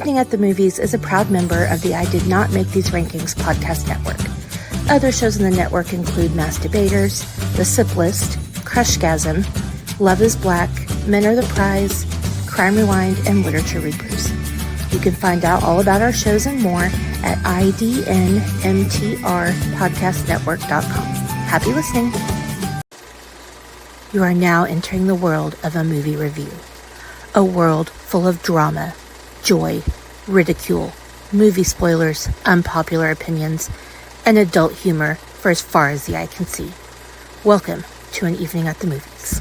Evening at the Movies is a proud member of the I Did Not Make These Rankings podcast network. Other shows in the network include Mass Debaters, The Sip List, Crushgasm, Love is Black, Men Are the Prize, Crime Rewind, and Literature Reapers. You can find out all about our shows and more at idnmtrpodcastnetwork.com. Happy listening. You are now entering the world of a movie review. A world full of drama, joy, ridicule, movie spoilers, unpopular opinions, and adult humor for as far as the eye can see. Welcome to An Evening at the Movies.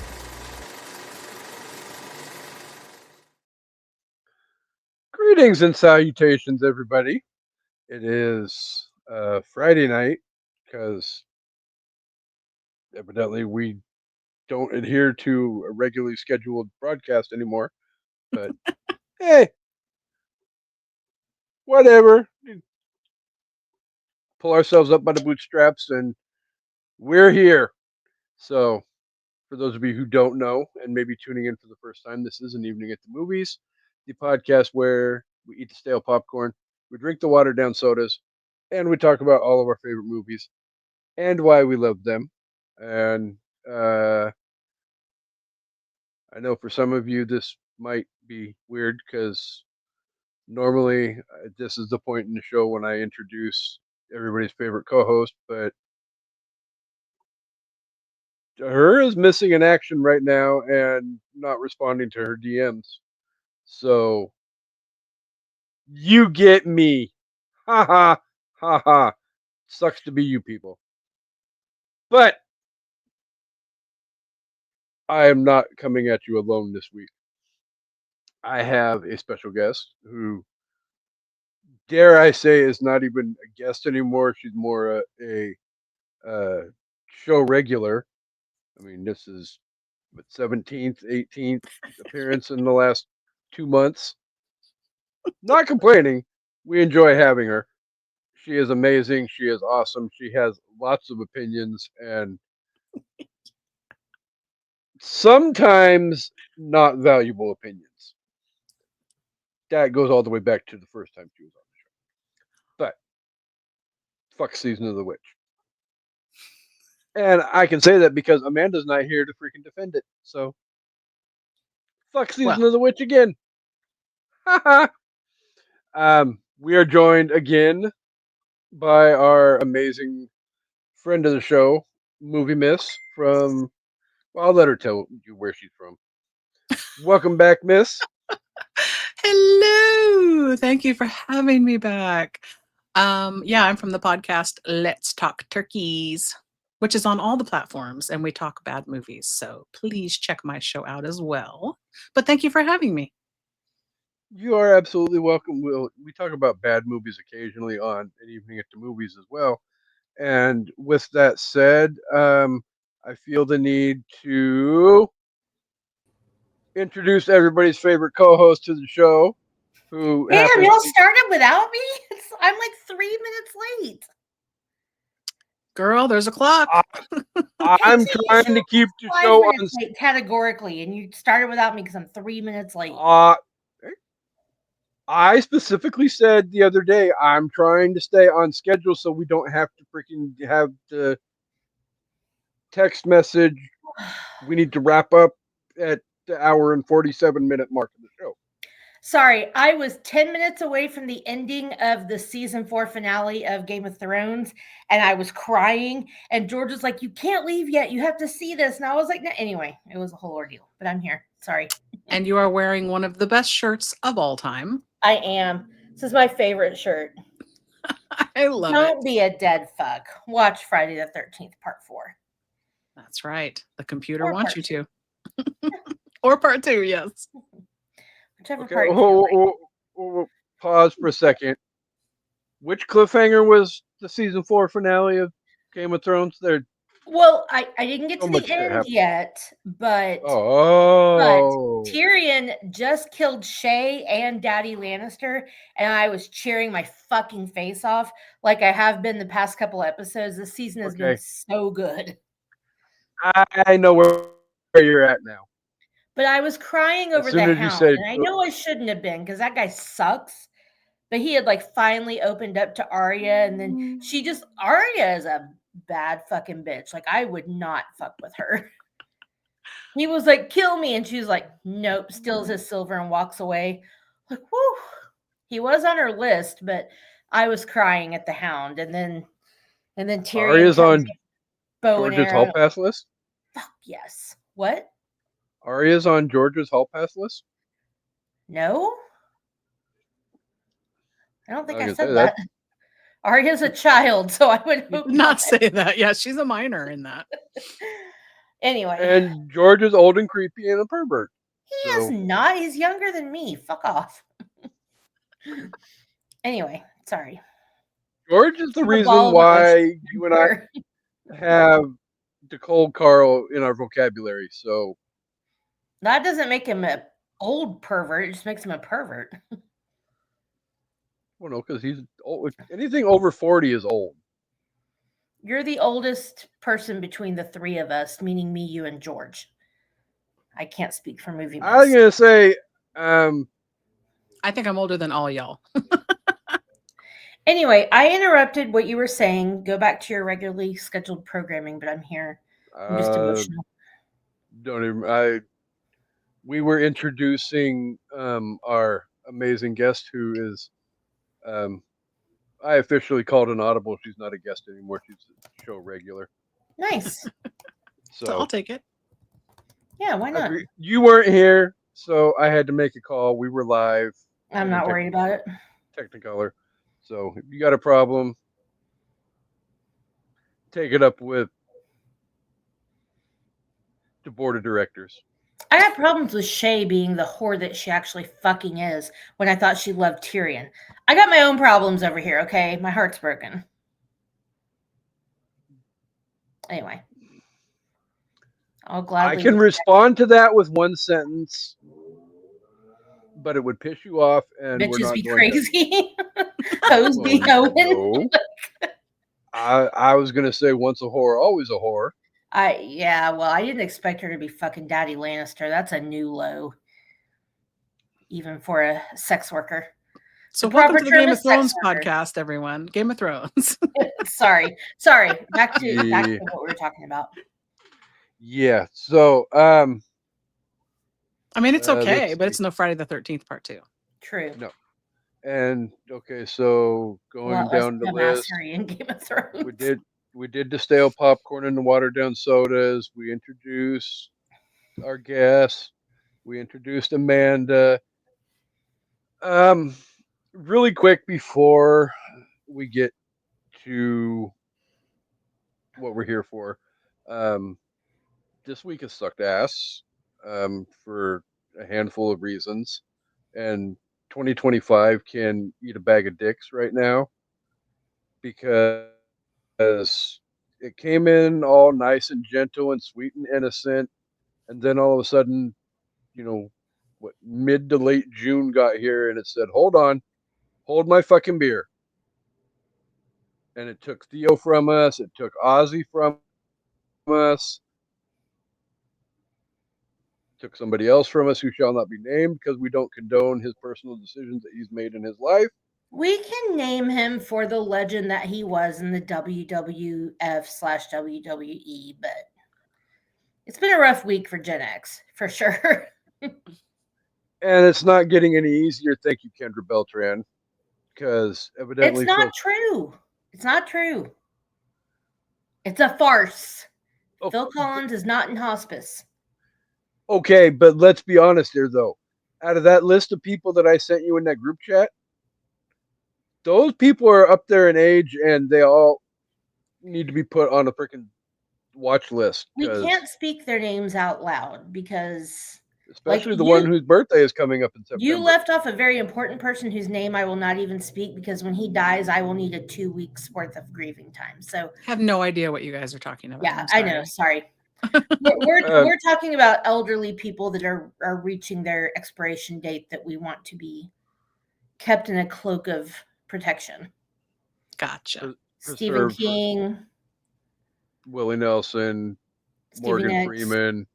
Greetings and salutations, everybody. It is Friday night because evidently we don't adhere to a regularly scheduled broadcast anymore. But hey, whatever. Pull ourselves up by the bootstraps and we're here. So, for those of you who don't know and maybe tuning in for the first time, this is An Evening at the Movies, the podcast where we eat the stale popcorn, we drink the watered down sodas, and we talk about all of our favorite movies and why we love them. And I know for some of you this might be weird because normally this is the point in the show when I introduce everybody's favorite co-host, but her is missing in action right now and not responding to her DMs. So you get me. Ha ha ha ha. Sucks to be you people. But I am not coming at you alone this week. I have a special guest who, dare I say, is not even a guest anymore. She's more a show regular. I mean, this is what 17th, 18th appearance in the last 2 months. Not complaining. We enjoy having her. She is amazing. She is awesome. She has lots of opinions and sometimes not valuable opinions. That goes all the way back to the first time she was on the show. But fuck Season of the Witch. And I can say that because Amanda's not here to freaking defend it. So fuck Season of the Witch again. We are joined again by our amazing friend of the show, Movie Miss from. Well, I'll let her tell you where she's from. Welcome back, Miss. Hello. Thank you for having me back. I'm from the podcast Let's Talk Turkeys, which is on all the platforms, and we talk bad movies. So please check my show out as well. But thank you for having me. You are absolutely welcome. We talk about bad movies occasionally on An Evening at the Movies as well. And with that said, I feel the need to introduce everybody's favorite co-host to the show. Who Damn, y'all started without me? I'm like 3 minutes late. Girl, there's a clock. I'm trying to keep the show on late, categorically, and you started without me because I'm 3 minutes late. I specifically said the other day I'm trying to stay on schedule so we don't have to freaking have the text message. We need to wrap up at the hour and 47-minute mark of the show. Sorry, I was 10 minutes away from the ending of the season 4 finale of Game of Thrones, and I was crying, and George was like, you can't leave yet. You have to see this. And I was like, no. Anyway, it was a whole ordeal, but I'm here. Sorry. And you are wearing one of the best shirts of all time. I am. This is my favorite shirt. I love it. Don't be a dead fuck. Watch Friday the 13th, part 4. That's right. The computer wants you to. Or part 2, yes. Whichever okay, part. Pause for a second. Which cliffhanger was the season 4 finale of Game of Thrones? Well, I didn't get to the end yet, but Tyrion just killed Shay and Daddy Lannister, and I was cheering my fucking face off like I have been the past couple episodes. This season has been so good. I know where you're at now. But I was crying over the Hound, and I know I shouldn't have been because that guy sucks. But he had like finally opened up to Arya, and then Arya is a bad fucking bitch. Like, I would not fuck with her. He was like, kill me. And she was like, nope, steals his silver and walks away. Like, whoo. He was on her list, but I was crying at the Hound. And then Tyrion Arya's comes on with bow and George's Hall arrow. Pass list? Fuck yes. What? Arya's on George's Hall Pass list? No? I don't think I was said gonna say that. Arya's a child, so I would You hope did not say that. Yeah, she's a minor in that. Anyway, And George is old and creepy and a pervert. he is not. He's younger than me. Fuck off. Anyway, sorry. George is the The reason ball of why you and I Here. have the cold Carl in our vocabulary. So That doesn't make him an old pervert. It just makes him a pervert. well, no, because he's old. Anything over 40 is old. You're the oldest person between the three of us, meaning me, you, and George. I can't speak for movie I was Mess. gonna say, I think I'm older than all y'all. Anyway, I interrupted what you were saying. Go back to your regularly scheduled programming, but I'm here. I'm just emotional. don't even. We were introducing our amazing guest, who is, I officially called an audible. She's not a guest anymore. She's a show regular. Nice. So I'll take it. Yeah, why not? You weren't here, so I had to make a call. We were live. I'm not worried about it. Technicolor. So if you got a problem, take it up with the board of directors. I have problems with Shay being the whore that she actually fucking is when I thought she loved Tyrion. I got my own problems over here, okay? My heart's broken. Anyway. I'll gladly. I can respond to that with one sentence, but it would piss you off, and bitches we're not be going crazy. Hoes be hoeing. No. I was gonna say once a whore, always a whore. Well, I didn't expect her to be fucking Daddy Lannister. That's a new low, even for a sex worker. So welcome to the Game of Thrones podcast, everyone. Game of Thrones. Sorry. Back to what we were talking about. Yeah. So, I mean, it's okay, but it's no Friday the 13th part 2. True. No. And okay, so going down the list, in Game of Thrones. we did the stale popcorn and the watered down sodas. We introduced our guests. We introduced Amanda. Really quick before we get to what we're here for. This week has sucked ass for a handful of reasons, and 2025 can eat a bag of dicks right now because it came in all nice and gentle and sweet and innocent, and then all of a sudden, mid to late June got here and it said, "Hold on, hold my fucking beer." And it took Theo from us. It took Ozzy from us. Took somebody else from us who shall not be named because we don't condone his personal decisions that he's made in his life. We can name him for the legend that he was in the WWF/WWE, but it's been a rough week for Gen X, for sure. And it's not getting any easier. Thank you, Kendra Beltran. Because evidently... It's not true. It's not true. It's a farce. Oh, Phil Collins is not in hospice. Okay, but let's be honest here, though. Out of that list of people that I sent you in that group chat, those people are up there in age, and they all need to be put on a freaking watch list. We can't speak their names out loud because... Especially the one whose birthday is coming up in September. You left off a very important person whose name I will not even speak because when he dies, I will need a 2 weeks worth of grieving time. So I have no idea what you guys are talking about. Yeah, I know. Sorry. we're talking about elderly people that are reaching their expiration date that we want to be kept in a cloak of protection. Gotcha. Stephen King, Willie Nelson, Morgan Freeman.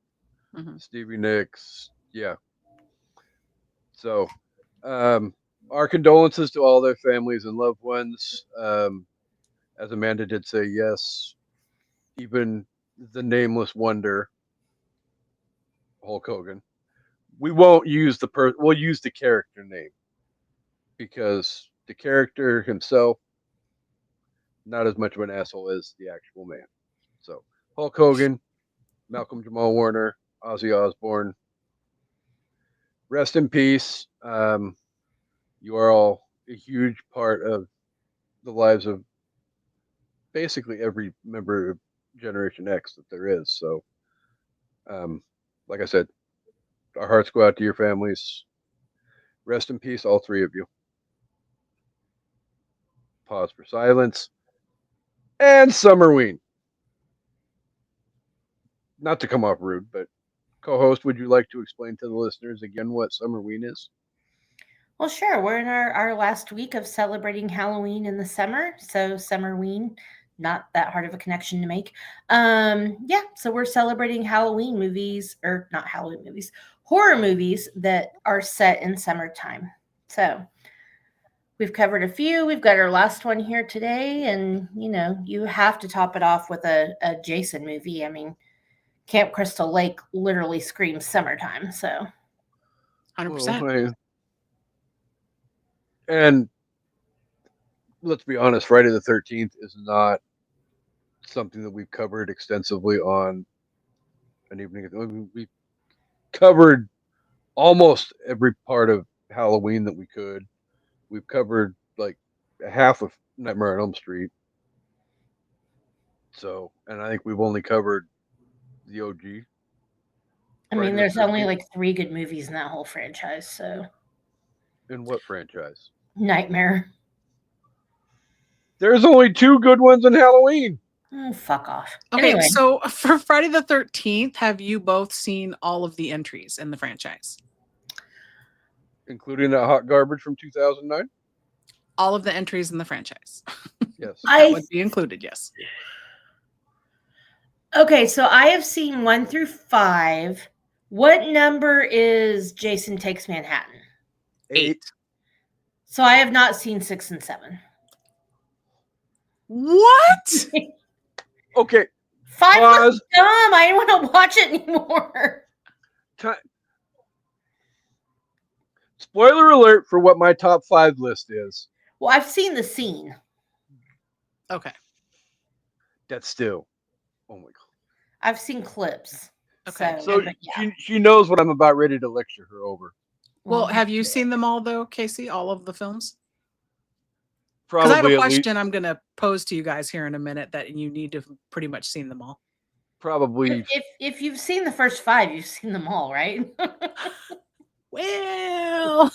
Stevie Nicks, yeah. So, our condolences to all their families and loved ones. As Amanda did say, yes, even the nameless wonder, Hulk Hogan. We won't use we'll use the character name because the character himself, not as much of an asshole as the actual man. So Hulk Hogan, Malcolm Jamal Warner, Ozzy Osbourne, rest in peace. You are all a huge part of the lives of basically every member of Generation X that there is. So, like I said, our hearts go out to your families. Rest in peace, all three of you. Pause for silence. And Summerween. Not to come off rude, but co-host, would you like to explain to the listeners again what Summerween is? Well, sure. We're in our last week of celebrating Halloween in the summer. So Summerween, not that hard of a connection to make. Yeah, so we're celebrating Halloween movies, or not Halloween movies, horror movies that are set in summertime. So we've covered a few. We've got our last one here today, and you have to top it off with a Jason movie. I mean, Camp Crystal Lake literally screams summertime. So 100%. Well, and let's be honest, Friday the 13th is not something that we've covered extensively on an evening. We covered almost every part of Halloween that we could. We've covered like half of Nightmare on Elm Street. So, and I think we've only covered the OG. I mean, Friday there's the only 13th. like 3 good movies in that whole franchise. So In what franchise? Nightmare. There's only 2 good ones in Halloween. Oh, fuck off. Okay, Anyway, so for Friday the 13th, have you both seen all of the entries in the franchise? Including that hot garbage from 2009? All of the entries in the franchise. Yes. That would be included, yes. Okay, so I have seen 1 through 5. What number is Jason Takes Manhattan? 8. So I have not seen 6 and 7. What? Okay. 5 Pause. was dumb. I don't want to watch it anymore. Spoiler alert for what my top 5 list is. Well, I've seen the scene. Okay. That's still. Oh my god. I've seen clips. Okay. So but yeah. she knows what I'm about ready to lecture her over. Well, have you seen them all though, Kasey? All of the films? Because Probably I have a at least, question I'm going to pose to you guys here in a minute that you need to have pretty much seen them all. probably If you've seen the first 5, you've seen them all, right? Well,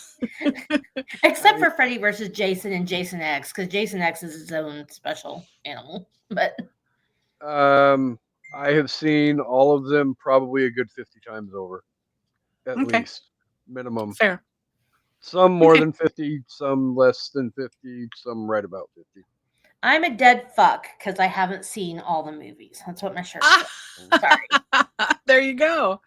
Except for Freddy versus Jason and Jason X, because Jason X is his own special animal. But I have seen all of them probably a good 50 times over. At Okay. least. Minimum. fair. Some more Okay. than 50, some less than 50, some right about 50. I'm a dead fuck because I haven't seen all the movies. That's what my shirt says. Sorry. There you go.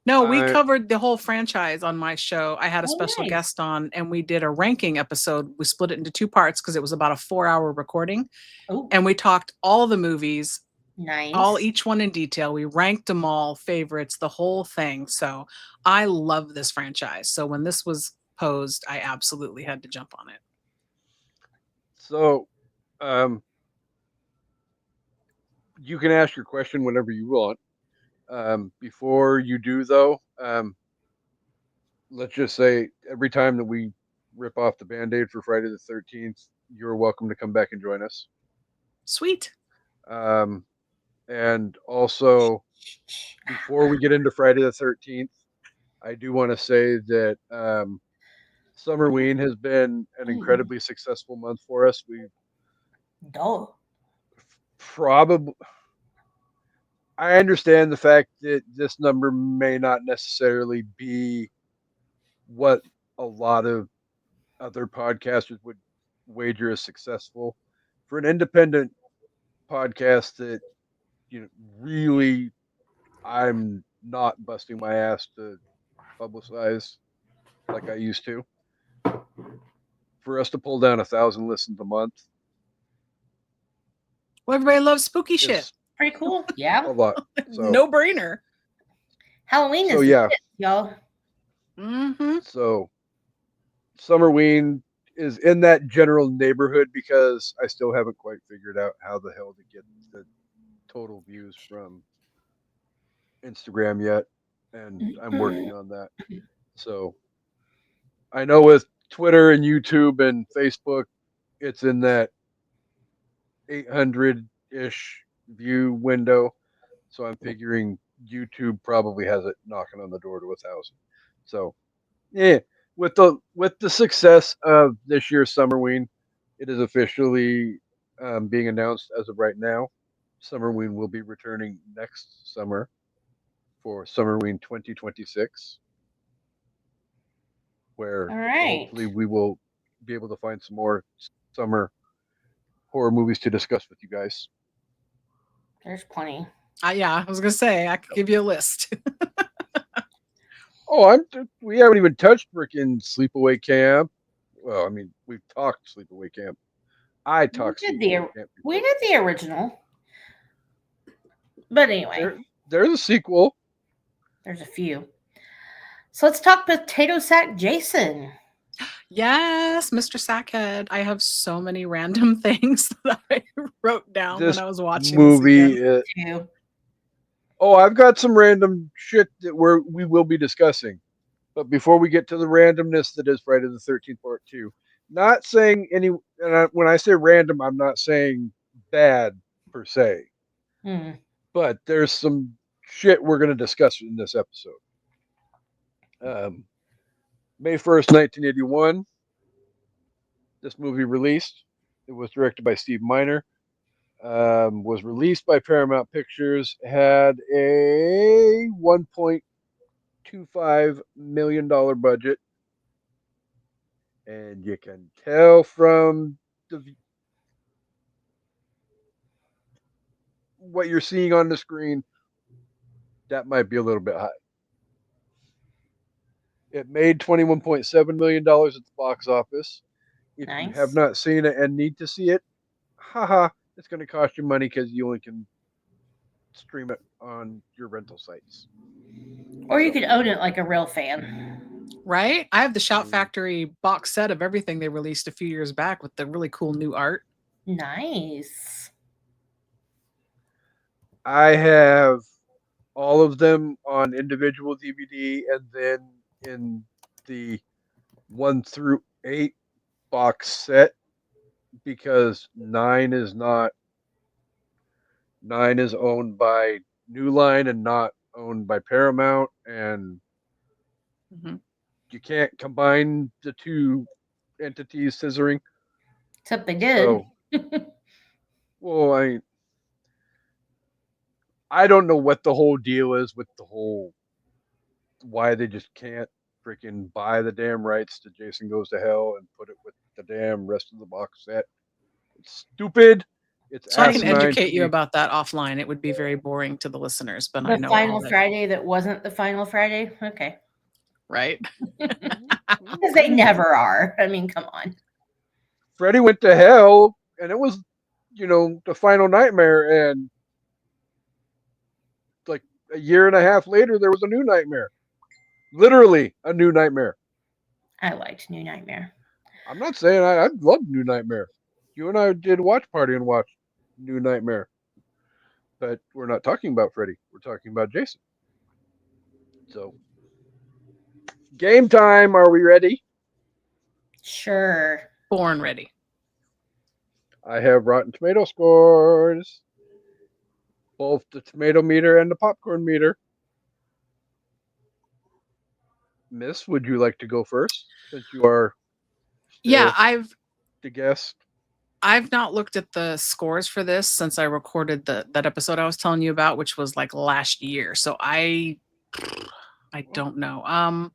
No, we I- covered the whole franchise on my show. I had a Oh, special nice. guest on and we did a ranking episode. We split it into 2 parts because it was about a 4-hour recording. Oh, And we talked all the movies, nice. each one in detail. We ranked them all, favorites, the whole thing. So I love this franchise. So when this was posed, I absolutely had to jump on it. So, you can ask your question whenever you want. Before you do, though, let's just say every time that we rip off the Band-Aid for Friday the 13th, you're welcome to come back and join us. Sweet. And also, before we get into Friday the 13th, I do want to say that Summerween has been an incredibly successful month for us. We Duh. probably, I understand the fact that this number may not necessarily be what a lot of other podcasters would wager as successful. For an independent podcast that, really, I'm not busting my ass to publicize like I used to. for us to pull down 1,000 listens a month Well, everybody loves spooky shit. is Pretty cool. a Yeah. lot. So No brainer. Halloween So, is yeah. the shit, y'all. Mm-hmm. so Summerween is in that general neighborhood because I still haven't quite figured out how the hell to get the total views from Instagram yet, and I'm working on that. So I know with Twitter and YouTube and Facebook, it's in that 800-ish view window. So I'm figuring YouTube probably has it knocking on the door to 1,000. So yeah, with the success of this year's Summerween, it is officially being announced as of right now. Summerween will be returning next summer for Summerween 2026, where All right. hopefully we will be able to find some more summer horror movies to discuss with you guys. There's plenty. Yeah, I was gonna say I could give you a list. Oh, we haven't even touched freaking Sleepaway Camp. Well, I mean, we've talked Sleepaway Camp. I talked Sleepaway Camp We before. did the original. But anyway, There's a sequel. there's a few. So let's talk Potato Sack Jason. Yes, Mr. Sackhead. I have so many random things that I wrote down This when I was watching movie. this Too. Oh, I've got some random shit that we will be discussing. But before we get to the randomness that is Friday the 13th Part 2, not saying any. When I say random, I'm not saying bad per se. But there's some shit we're going to discuss in this episode. May 1st, 1981, this movie released. It was directed by Steve Miner. Was released by Paramount Pictures. Had a $1.25 million budget. And you can tell from what you're seeing on the screen, that might be a little bit high. It made $21.7 million at the box office. If you have not seen it and need to see it, haha, it's going to cost you money because you only can stream it on your rental sites. Or you could own it like a real fan. Right? I have the Shout Factory box set of everything they released a few years back with the really cool new art. Nice. I have all of them on individual DVD and then in the 1 through 8 box set because 9 is owned by New Line and not owned by Paramount, and you can't combine the two entities scissoring. Except they did. So, well, I don't know what the whole deal is with the whole why they just can't freaking buy the damn rights to Jason Goes to Hell and put it with the damn rest of the box set. It's stupid. It's so asinine. I can educate you about that offline. It would be very boring to the listeners, but I know Final Friday that wasn't the final Friday. Okay. Right? Because they never are. I mean, come on. Freddy went to hell, and it was, the final nightmare, and like a year and a half later, there was a new nightmare. Literally a new nightmare. I liked New Nightmare. I'm not saying I loved New Nightmare. You and I did watch party and watch New Nightmare. But we're not talking about Freddy. We're talking about Jason. So, game time. Are we ready? Sure. Born ready. I have Rotten Tomato scores. Both the tomato meter and the popcorn meter. Miss, would you like to go first since you are the guest? I've not looked at the scores for this since I recorded that episode I was telling you about, which was like last year. So I don't know. I'm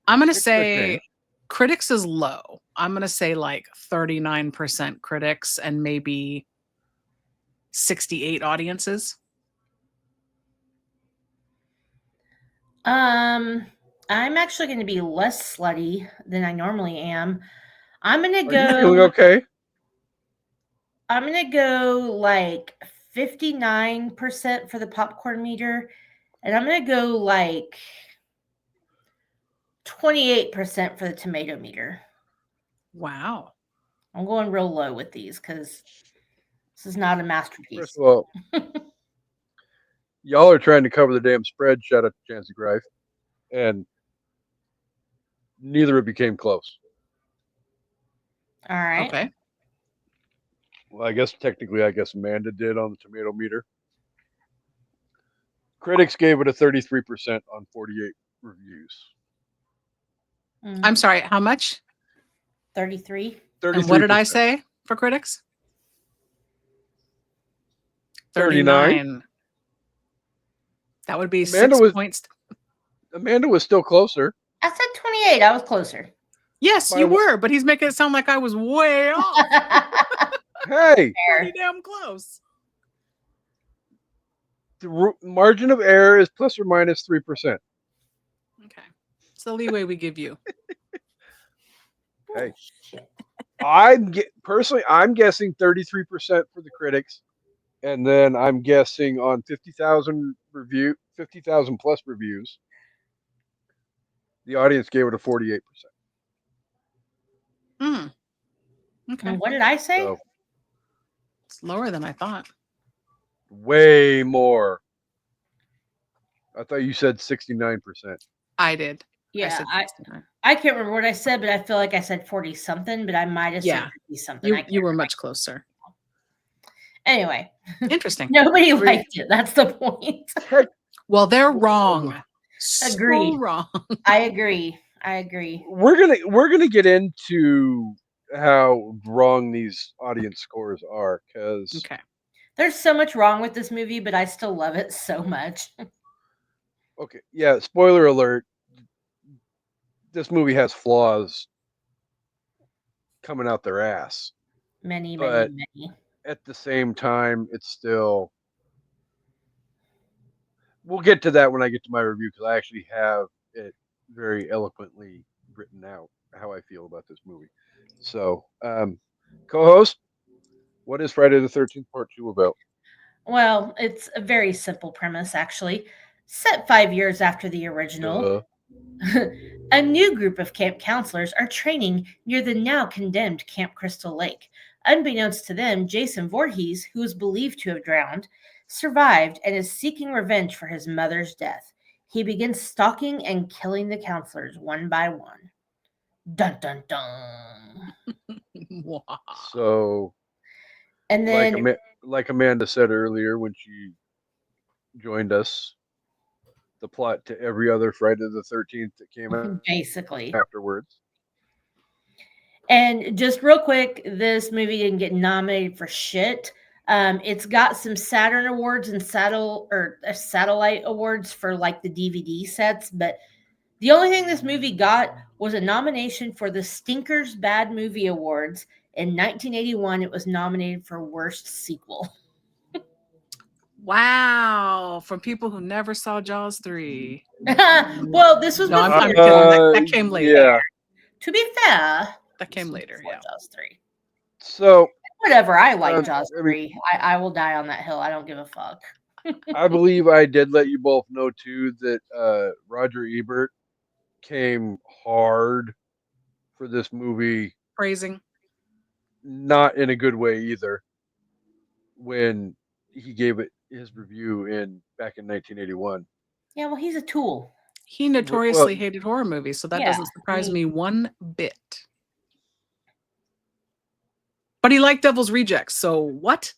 gonna say critics is low. I'm gonna say like 39% critics and maybe 68 audiences. I'm actually going to be less slutty than I normally am. I'm gonna Are you feeling go. okay? I'm gonna go like 59% for the popcorn meter, and I'm gonna go like 28% for the tomato meter. Wow. I'm going real low with these because this is not a First masterpiece. of all, y'all are trying to cover the damn spread. Shout out to Chancey Greif, and neither of you came close. All right. Okay. Well, I guess technically, Amanda did on the tomato meter. Critics gave it a 33% on 48 reviews. I'm sorry, how much? 33. 33%. And what did I say for critics? 39. 39. That would be Amanda 6 was points. Amanda was still closer. I said 28. I was closer. Yes, By you what? were, but he's making it sound like I was way off. Hey, Pretty damn close. the margin of error is plus or minus 3%. Okay. It's the leeway we give you. Hey, Bullshit. personally, I'm guessing 33% for the critics, and then I'm guessing on 50,000 plus reviews, the audience gave it a 48%. Okay. And what did I say? So It's lower than I thought. way more. I thought you said 69%. I did. Yeah, said I 69. I can't remember what I said, but I feel like I said 40 something, but I might have Yeah. said 50 something. You were much closer. Anyway, Interesting. nobody liked it. That's the point. Well, they're wrong. Agreed. So wrong. I agree. We're gonna get into how wrong these audience scores are, because Okay. There's so much wrong with this movie, but I still love it so much. okay, yeah, spoiler alert, this movie has flaws coming out their ass, Many, but many, many. at the same time, it's still. We'll get to that when I get to my review, because I actually have it very eloquently written out how I feel about this movie. So, co-host, what is Friday the 13th Part 2 about? Well, it's a very simple premise, actually. Set 5 years after the original, a new group of camp counselors are training near the now condemned Camp Crystal Lake. Unbeknownst to them, Jason Voorhees, who is believed to have drowned, survived and is seeking revenge for his mother's death. He begins stalking and killing the counselors one by one. Dun dun dun. Wow. So, And then like Amanda said earlier when she joined us, the plot to every other Friday the 13th that came out basically. afterwards. And just real quick, this movie didn't get nominated for shit. It's got some Saturn awards and satellite awards for like the DVD sets, but the only thing this movie got was a nomination for the Stinkers Bad Movie Awards. In 1981, it was nominated for Worst Sequel. Wow. From people who never saw Jaws 3. Well, this was No, before I'm kidding. That came later. Yeah. To be fair, That came later. before Yeah. Jaws 3. So, Whatever. I like Jaws I mean, 3. I will die on that hill. I don't give a fuck. I believe I did let you both know too that Roger Ebert came hard for this movie, Praising. not in a good way either, when he gave it his review back in 1981. Yeah, well, he's a tool. He notoriously hated horror movies, so that Yeah, doesn't surprise me one bit. But he liked Devil's Rejects, so what?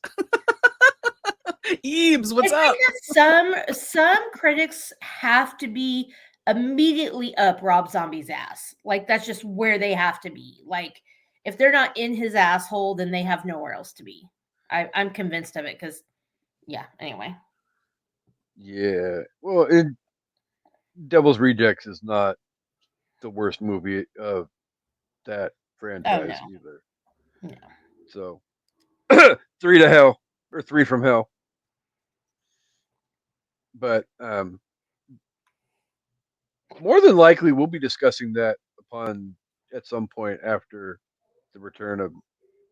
Eebs, what's I up? think that some critics have to be immediately up Rob Zombie's ass. Like that's just where they have to be. Like if they're not in his asshole, then they have nowhere else to be. I'm convinced of it because, yeah. Anyway, Yeah. Well, Devil's Rejects is not the worst movie of that franchise either. No. So, 3 from Hell. But more than likely, we'll be discussing that at some point after the return of.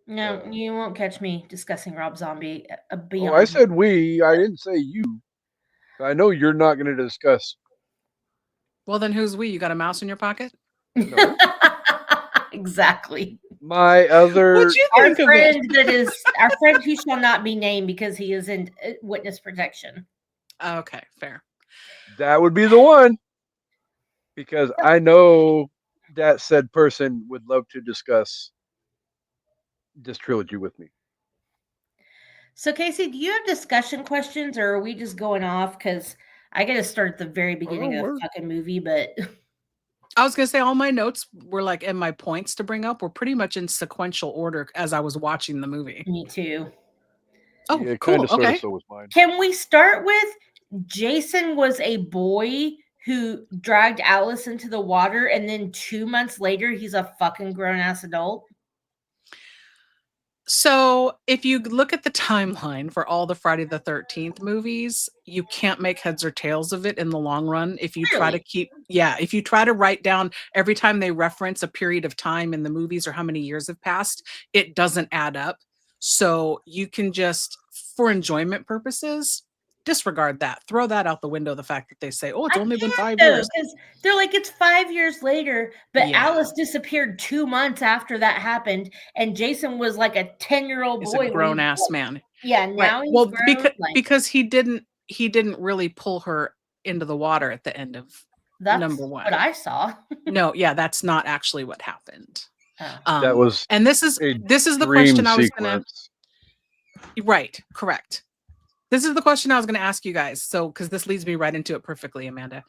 No, you won't catch me discussing Rob Zombie beyond. Oh, I said we. I didn't say you. I know you're not going to discuss. Well, then who's we? You got a mouse in your pocket? No. Exactly. My other. What'd you Our think of friend it? that is our friend who shall not be named because he is in witness protection. Okay, fair. That would be the one. Because I know that said person would love to discuss this trilogy with me. So, Kasey, do you have discussion questions, or are we just going off? Because I got to start at the very beginning of the fucking movie, but I was gonna say all my notes were like, and my points to bring up were pretty much in sequential order as I was watching the movie. me too. Oh, Yeah, cool. kind of, sort Okay. of, so was mine. Can we start with Jason was a boy who dragged Alice into the water, and then 2 months later, he's a fucking grown ass adult? So if you look at the timeline for all the Friday the 13th movies, you can't make heads or tails of it in the long run. If you try to if you try to write down every time they reference a period of time in the movies or how many years have passed, it doesn't add up. So you can just, for enjoyment purposes, disregard that. Throw that out the window, the fact that they say, oh, it's only been 5 years. Because they're like, it's 5 years later, but Yeah. Alice disappeared 2 months after that happened, and Jason was like a 10-year-old He's boy. a grown-ass man. Yeah, now he's grown. Because he didn't really pull her into the water at the end of number one. What I saw. No, yeah, that's not actually what happened. That was, and this is the question I was gonna. Right, correct. This is the question I was gonna ask you guys. So, because this leads me right into it perfectly, Amanda.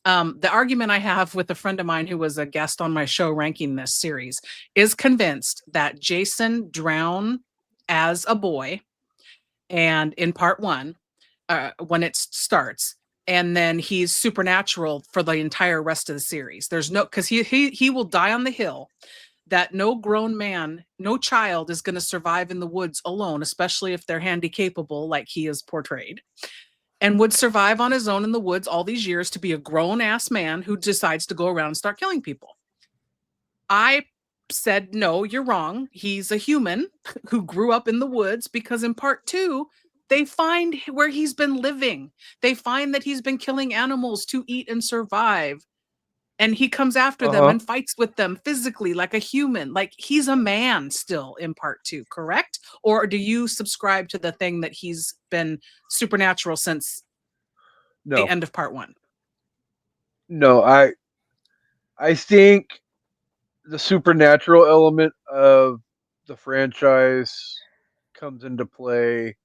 The argument I have with a friend of mine who was a guest on my show ranking this series is convinced that Jason drowned as a boy, and in part one, when it starts, and then he's supernatural for the entire rest of the series. There's no, because he will die on the hill. That no grown man, no child is going to survive in the woods alone, especially if they're handy capable like he is portrayed, and would survive on his own in the woods all these years to be a grown ass man who decides to go around and start killing people. I said, no, you're wrong. He's a human who grew up in the woods, because in part two, they find where he's been living. They find that he's been killing animals to eat and survive. And he comes after them and fights with them physically like a human. Like, he's a man still in part two, correct? Or do you subscribe to the thing that he's been supernatural since the end of part one? No, I think the supernatural element of the franchise comes into play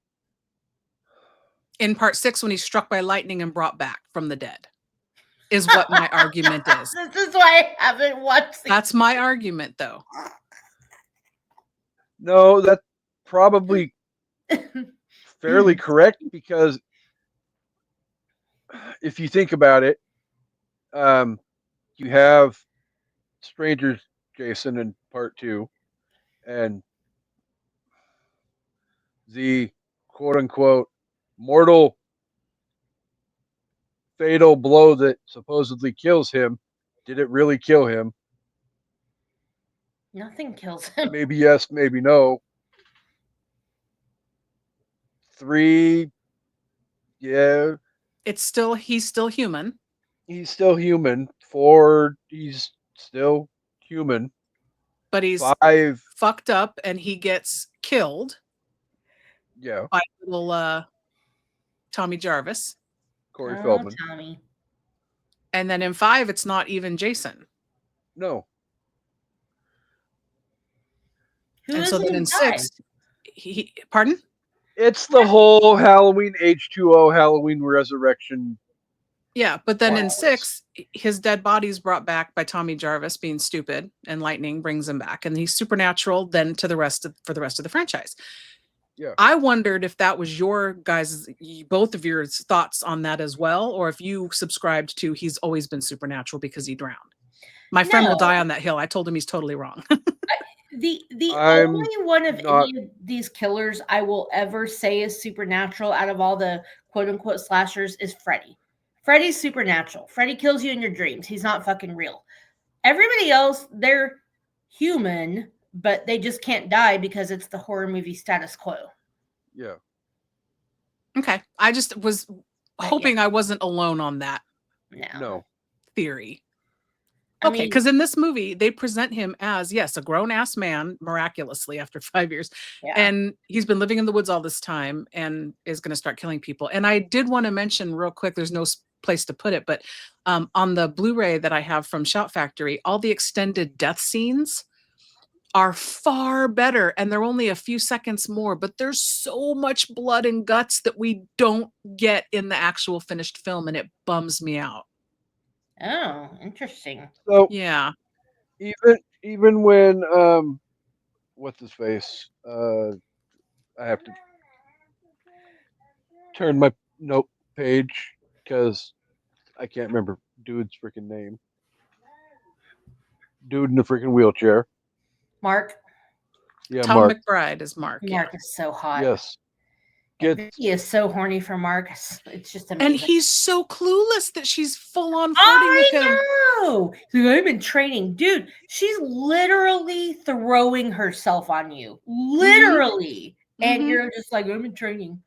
in part 6 when he's struck by lightning and brought back from the dead. Is what my argument is. This is why I haven't watched. That's my argument, though. No, that's probably fairly correct, because if you think about it, you have Strangers Jason in part 2, and the quote unquote mortal fatal blow that supposedly kills him, did it really kill him? Nothing kills him. Maybe yes, maybe no. 3, yeah. He's still human. He's still human. 4, he's still human. But he's 5 fucked up and he gets killed. Yeah. By little Tommy Jarvis. Corey Feldman. Tommy. And then in 5, it's not even Jason. No. And so then in 6, pardon? It's the whole Halloween H2O Halloween Resurrection. Yeah, but then in 6, his dead body's brought back by Tommy Jarvis being stupid, and lightning brings him back, and he's supernatural then for the rest of the franchise. Yeah. I wondered if that was your guys, both of your thoughts on that as well, or if you subscribed to he's always been supernatural because he drowned. My friend will die on that hill. I told him he's totally wrong. The only one of any of these killers I will ever say is supernatural out of all the quote unquote slashers is Freddy. Freddy's supernatural. Freddy kills you in your dreams. He's not fucking real. Everybody else, they're human, but they just can't die because it's the horror movie status quo. Yeah. Okay. I just was hoping I wasn't alone on that No. theory. I Okay, mean, because in this movie, they present him as, yes, a grown-ass man, miraculously, after 5 years. yeah. And he's been living in the woods all this time and is going to start killing people. And I did want to mention real quick, there's no place to put it, but on the Blu-ray that I have from Shout Factory, all the extended death scenes are far better, and they're only a few seconds more, but there's so much blood and guts that we don't get in the actual finished film, and it bums me out. Oh, interesting. So Yeah. even when what's his face? I have to turn my note page because I can't remember dude's freaking name. Dude in the freaking wheelchair. Mark. Yeah, Tom Mark. McBride is Mark. Mark is so hot. Yes. He is so horny for Mark. It's just amazing. And he's so clueless that she's full on flirting with him. I know. He's like, I've been training. Dude, she's literally throwing herself on you. Literally. And Mhm. you're just like, I've been training.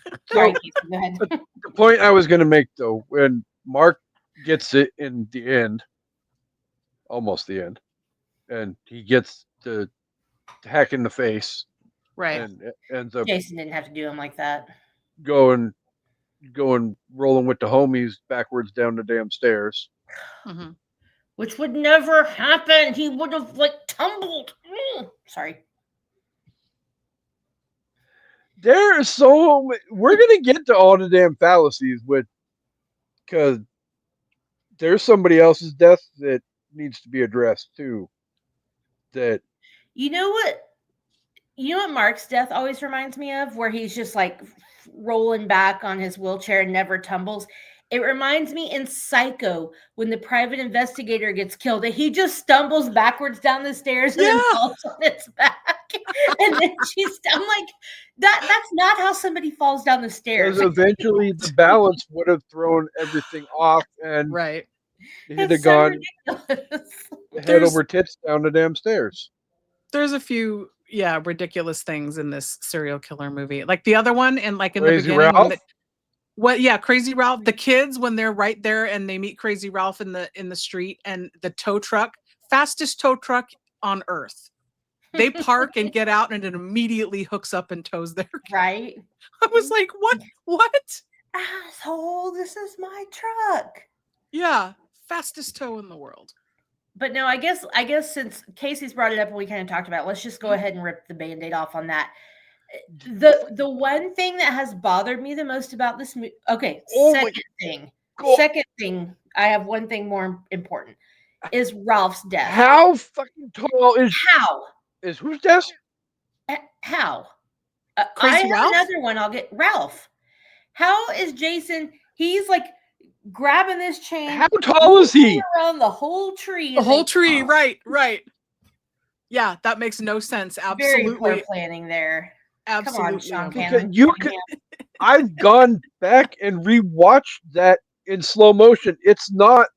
So Sorry, Kasey, go ahead. the point I was going to make, though, when Mark gets it in the end, almost the end, and he gets the hack in the face, Right. and ends up Jason didn't have to do him like that. going rolling with the homies backwards down the damn stairs. Mhm. Which would never happen. He would have like tumbled. Sorry. There are so we're gonna get to all the damn fallacies with because there's somebody else's death that needs to be addressed too. That You know what Mark's death always reminds me of, where he's just like rolling back on his wheelchair and never tumbles. It reminds me in Psycho when the private investigator gets killed, that he just stumbles backwards down the stairs and then falls on his back. And then I'm like, that's not how somebody falls down the stairs. because eventually the balance would have thrown everything off, and Right. he'd have It's so gone ridiculous. head over tits down the damn stairs. There's a few, ridiculous things in this serial killer movie. Like the other one, and like in Crazy the beginning, Ralph? Crazy Ralph, the kids when they're right there and they meet Crazy Ralph in the street, and the tow truck, fastest tow truck on earth. They park and get out, and it immediately hooks up and tows their car. Right? I was like, what? Asshole, this is my truck. Yeah, fastest tow in the world. But no, I guess since Casey's brought it up and we kind of talked about it, let's just go ahead and rip the Band-Aid off on that. The one thing that has bothered me the most about this movie, second thing, I have one thing more important, is Ralph's death. How fucking tall is whose death? How? Crazy I have Ralph? another one. I'll get Ralph. How is Jason? He's like grabbing this chain. How tall is he? Around the whole tree. The whole tree, right. Yeah, that makes no sense. Absolutely. Very poor planning there. Absolutely. Come on, Sean Because Cannon. I've gone back and rewatched that in slow motion. It's not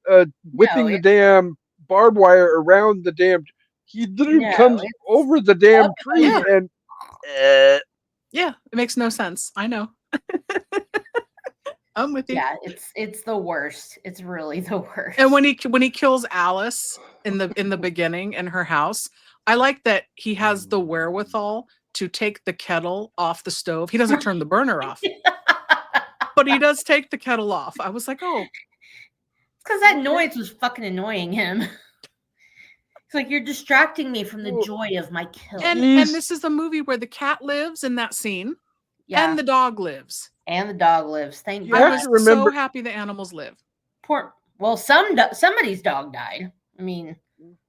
whipping the damn barbed wire around the damn. He literally comes over the damn tree and. Yeah, it makes no sense. I know. I'm with you. Yeah, it's the worst. It's really the worst. And when he kills Alice in the beginning in her house, I like that he has the wherewithal to take the kettle off the stove. He doesn't turn the burner off, but he does take the kettle off. I was like, oh, because that noise was fucking annoying him. It's like, you're distracting me from the joy of my kill. And this is a movie where the cat lives in that scene, and the dog lives. And the dog lives. Thank you. I was so happy the animals live. Well, somebody's dog died. I mean,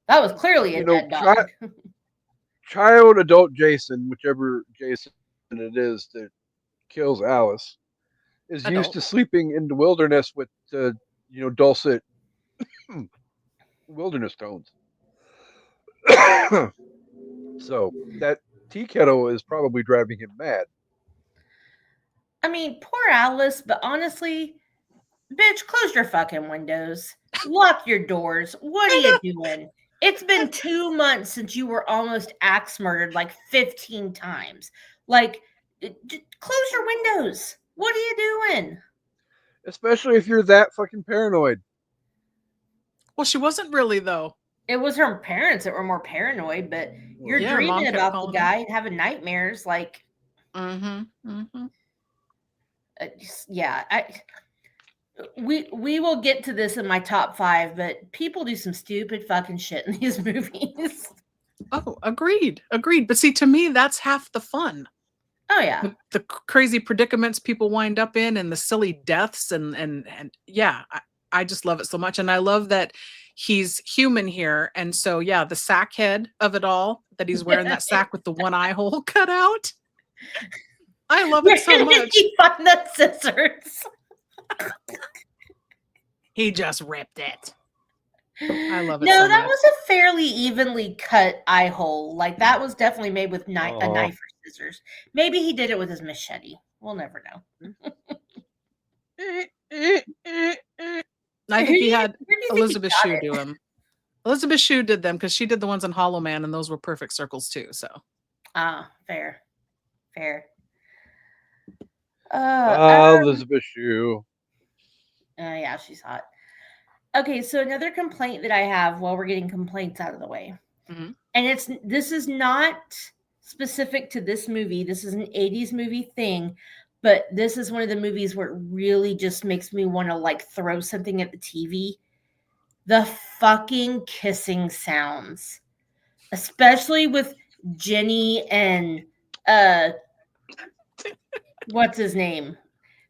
that was clearly a dead dog. Child, adult Jason, whichever Jason it is that kills Alice, is used to sleeping in the wilderness with dulcet wilderness tones. So that tea kettle is probably driving him mad. I mean, poor Alice, but honestly, bitch, close your fucking windows. Lock your doors. What are you doing? It's been 2 months since you were almost axe murdered like 15 times. Like, close your windows. What are you doing? Especially if you're that fucking paranoid. Well, she wasn't really though. It was her parents that were more paranoid, but you're Yeah, her mom dreaming kept about the calling her. guy and having nightmares. Like, yeah, we will get to this in my top 5, but people do some stupid fucking shit in these movies. Oh, agreed. But see, to me, that's half the fun. Oh yeah, The crazy predicaments people wind up in, and the silly deaths, and yeah, I just love it so much, and I love that he's human here, and so yeah, the sack head of it all, that he's wearing that sack with the one eye hole cut out. I love it so much. He found the scissors. He just ripped it. I love it. No, so that much. was a fairly evenly cut eye hole. Like that was definitely made with a knife or scissors. Maybe he did it with his machete. We'll never know. I think he had Where do you think he Elizabeth got Shue it? do them. Elizabeth Shue did them because she did the ones on Hollow Man, and those were perfect circles too. So Fair. Elizabeth Shue. Yeah, she's hot. Okay, so another complaint that I have while we're getting complaints out of the way, Mhm. and this is not specific to this movie. This is an 80s movie thing, but this is one of the movies where it really just makes me want to like throw something at the TV. The fucking kissing sounds, especially with Jenny and what's his name?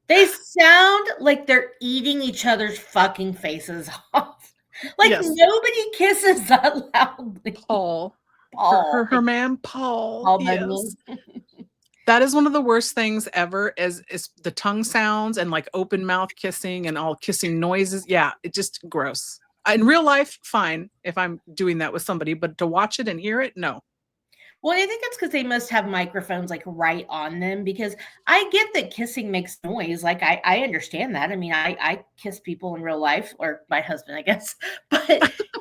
They sound like they're eating each other's fucking faces off. Like Yes. nobody kisses that loudly. Paul. Her man Paul. Paul Yes. Bunyan. That is one of the worst things ever is the tongue sounds and like open mouth kissing and all kissing noises. Yeah, it just gross. In real life, fine if I'm doing that with somebody, but to watch it and hear it, no. Well, I think it's because they must have microphones like right on them, because I get that kissing makes noise. Like I understand that. I mean, I kiss people in real life, or my husband, I guess, but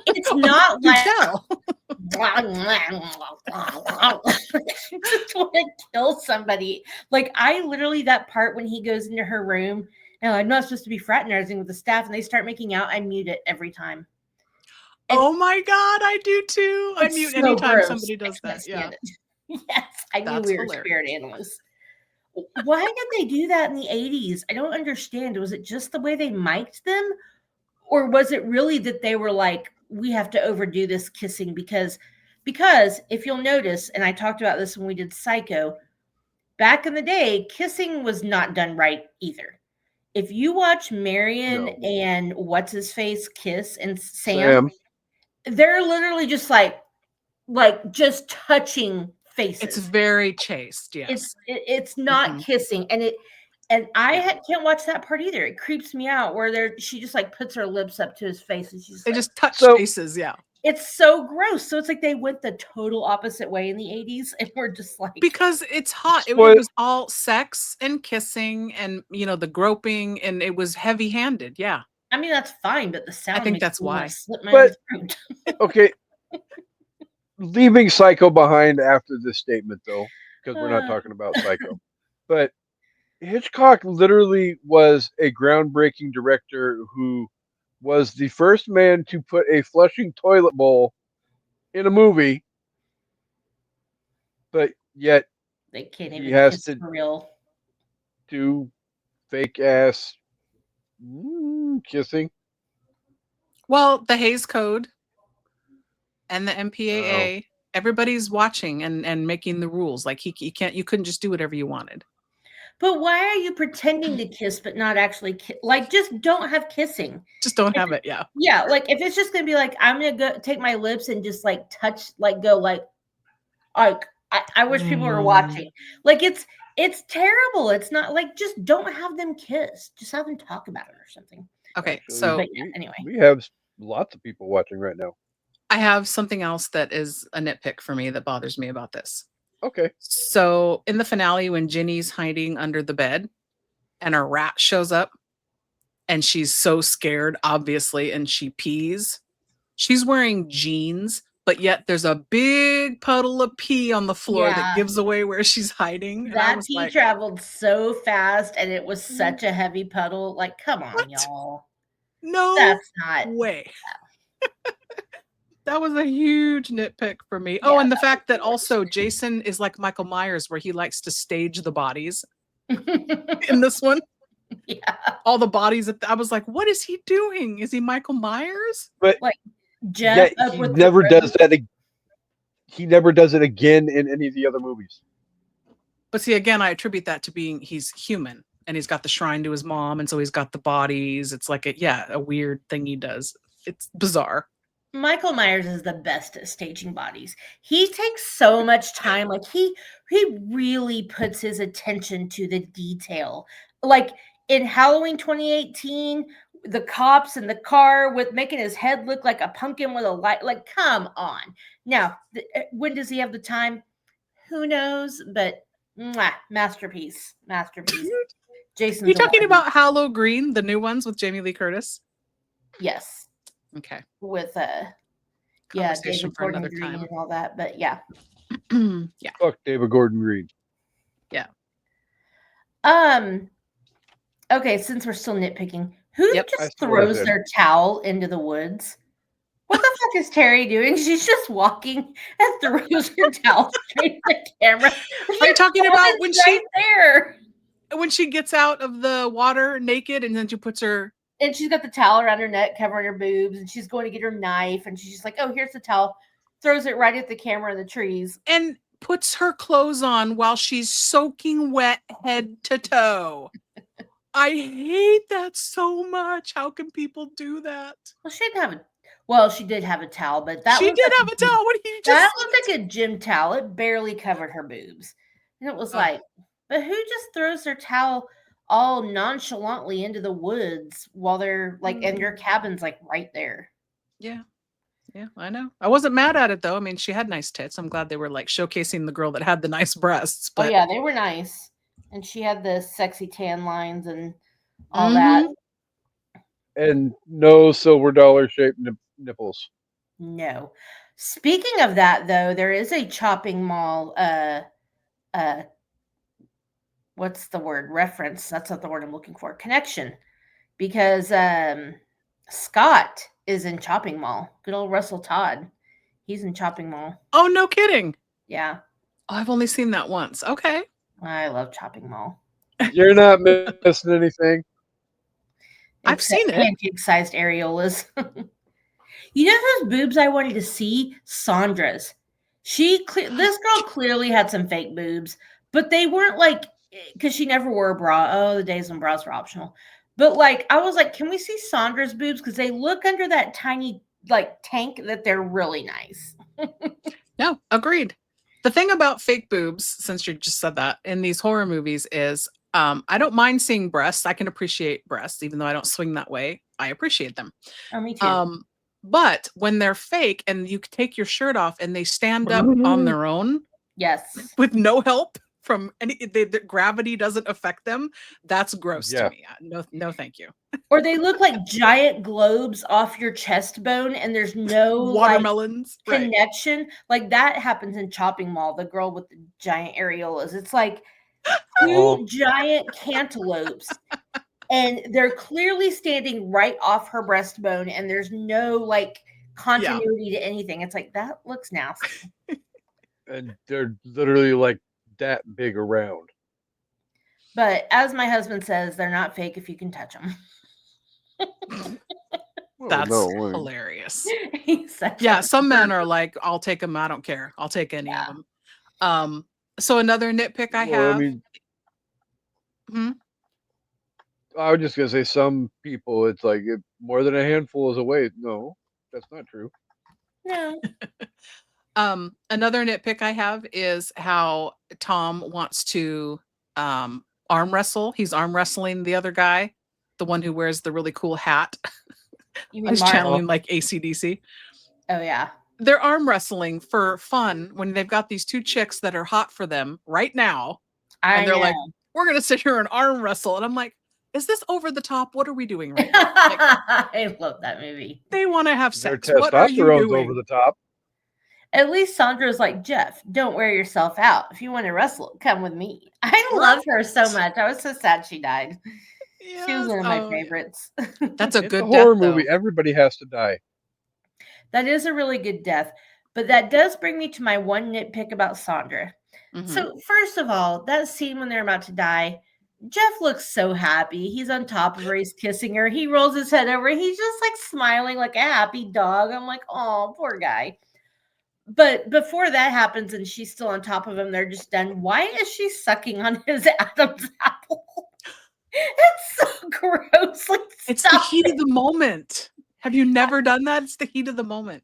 it's not You like tell. just want to kill somebody. Like I literally, that part when he goes into her room and I'm not supposed to be fraternizing with the staff and they start making out, I mute it every time. And oh my God, I do too. I it's mute so anytime gross. somebody I does can't that. stand Yeah. it. Yes, I knew That's we were hilarious. spirit animals. Why did they do that in the 80s? I don't understand. Was it just the way they mic'd them? Or was it really that they were like, we have to overdo this kissing? Because if you'll notice, and I talked about this when we did Psycho, back in the day, kissing was not done right either. If you watch Marion and what's his face kiss and Sam, they're literally just like just touching faces. It's very chaste. Yes. It's not kissing, and I can't watch that part either. It creeps me out where she just like puts her lips up to his face and she's they like, just touch faces. Yeah. It's so gross. So it's like they went the total opposite way in the 80s, and we're just like, because it's hot. It was all sex and kissing and the groping, and it was heavy-handed. Yeah. I mean, that's fine, but the sound, I think that's why. Slip my own throat. Okay. Leaving Psycho behind after this statement, though, because we're not talking about Psycho. But Hitchcock literally was a groundbreaking director who was the first man to put a flushing toilet bowl in a movie, but yet they can't even kiss for real. Do fake ass kissing. Well, the Hays Code and the MPAA, everybody's watching and making the rules. Like you couldn't just do whatever you wanted. But why are you pretending to kiss but not actually like just don't have kissing? Just don't have it, yeah. Yeah, like if it's just gonna be like I'm gonna go take my lips and just like touch, like go like I wish people were watching. Like it's terrible. It's not like just don't have them kiss. Just have them talk about it or something. Okay, Actually, so anyway, we have lots of people watching right now. I have something else that is a nitpick for me that bothers me about this. Okay. So in the finale, when Ginny's hiding under the bed and a rat shows up and she's so scared, obviously, and she pees, she's wearing jeans, but yet there's a big puddle of pee on the floor that Yeah. gives away where she's hiding. And I That was pee like, traveled so fast, and it was such a heavy puddle. Like, come on, What? y'all. no That's not. way. That was a huge nitpick for me. Yeah, Oh, and the that fact was that also Jason is like Michael Myers, where he likes to stage the bodies the in this one. yeah, All the bodies. I was like, what is he doing? Is he Michael Myers? But like yeah, Jeff up he with the never does rose. that. He never does it again in any of the other movies. But see, again, I attribute that to being he's human and he's got the shrine to his mom, and so he's got the bodies. It's like a weird thing he does. It's bizarre. Michael Myers is the best at staging bodies. He takes so much time. Like he really puts his attention to the detail. Like in Halloween 2018, the cops in the car with making his head look like a pumpkin with a light. Like, come on. Now, when does he have the time? Who knows? But masterpiece. Jason's Are you talking alive. about Hallow Green, the new ones with Jamie Lee Curtis? Yes. Okay. With Conversation David for Gordon another Green time. and all that. But yeah. Yeah. Fuck David Gordon Green. Yeah. Okay, since we're still nitpicking, who Yep. I just see what I throws said. their towel into the woods? What the fuck is Terry doing? She's just walking and throws her towel straight at the camera. Are you talking about when right there? she gets out of the water naked and then she puts her And she's got the towel around her neck, covering her boobs, and she's going to get her knife, and she's just like, "Oh, here's the towel." Throws it right at the camera in the trees. and puts her clothes on while she's soaking wet head to toe. I hate that so much. How can people do that? Well, she didn't have a. Well, she did have a towel, but that She was did like have a towel. What do you that just looked like a gym towel. It barely covered her boobs. And it was Ugh. like, but who just throws their towel all nonchalantly into the woods while they're like, and your cabin's like right there? Yeah. Yeah, I know. I wasn't mad at it though. I mean, she had nice tits. I'm glad they were like showcasing the girl that had the nice breasts. Oh But yeah, they were nice. And she had the sexy tan lines and all that. And no silver dollar shaped nipples. No. Speaking of that though, there is a chopping mall what's the word? Reference. That's not the word I'm looking for. Connection. Because Scott is in Chopping Mall. Good old Russell Todd. He's in Chopping Mall. oh, no kidding. Yeah. Oh, I've only seen that once. Okay. I love Chopping Mall. You're not missing anything. I've seen it. Pancake-sized areolas. You know those boobs I wanted to see? Sandra's. This girl clearly had some fake boobs, but they weren't like, because she never wore a bra. Oh, the days when bras were optional. But like, I was like, can we see Sandra's boobs? Because they look under that tiny like tank that they're really nice. No, agreed. The thing about fake boobs, since you just said that, in these horror movies is I don't mind seeing breasts. I can appreciate breasts, even though I don't swing that way. I appreciate them. Oh, me too. But when they're fake and you take your shirt off and they stand up on their own Yes. with no help from the gravity doesn't affect them, that's gross to me. No, thank you. Or they look like giant globes off your chest bone and there's no watermelons connection. Like that happens in Chopping Mall, the girl with the giant areolas. It's like two giant cantaloupes. And they're clearly standing right off her breastbone, and there's no like continuity to anything. It's like that looks nasty. And they're literally like that big around. But as my husband says, they're not fake if you can touch them. That's hilarious. Yeah, some men are like, I'll take them. I don't care. I'll take any of them. So another nitpick I have. I was just gonna say, some people, it's like more than a handful is a weight. No, that's not true. No. Another nitpick I have is how Tom wants to arm wrestle. He's arm wrestling the other guy, the one who wears the really cool hat. He's channeling like AC/DC. Oh yeah. They're arm wrestling for fun when they've got these two chicks that are hot for them right now. And they're like, we're gonna sit here and arm wrestle. And I'm like, Is this over the top? What are we doing right now? Like, I love that movie. they want to have Their sex. What are you testosterone's doing? over the top. At least Sandra's like, Jeff, don't wear yourself out. If you want to wrestle, come with me. I love her so much. I was so sad she died. She was one of my favorites. That's a It's good a horror death, movie. though. Everybody has to die. That is a really good death. But that does bring me to my one nitpick about Sandra. Mhm. So, first of all, that scene when they're about to die, Jeff looks so happy. He's on top of her. He's kissing her. He rolls his head over. He's just like smiling like a happy dog. I'm like, oh, poor guy. But before that happens and she's still on top of him, they're just done. Why is she sucking on his Adam's apple? It's so gross. Like, It's the heat of the moment. Have you never done that? It's the heat of the moment.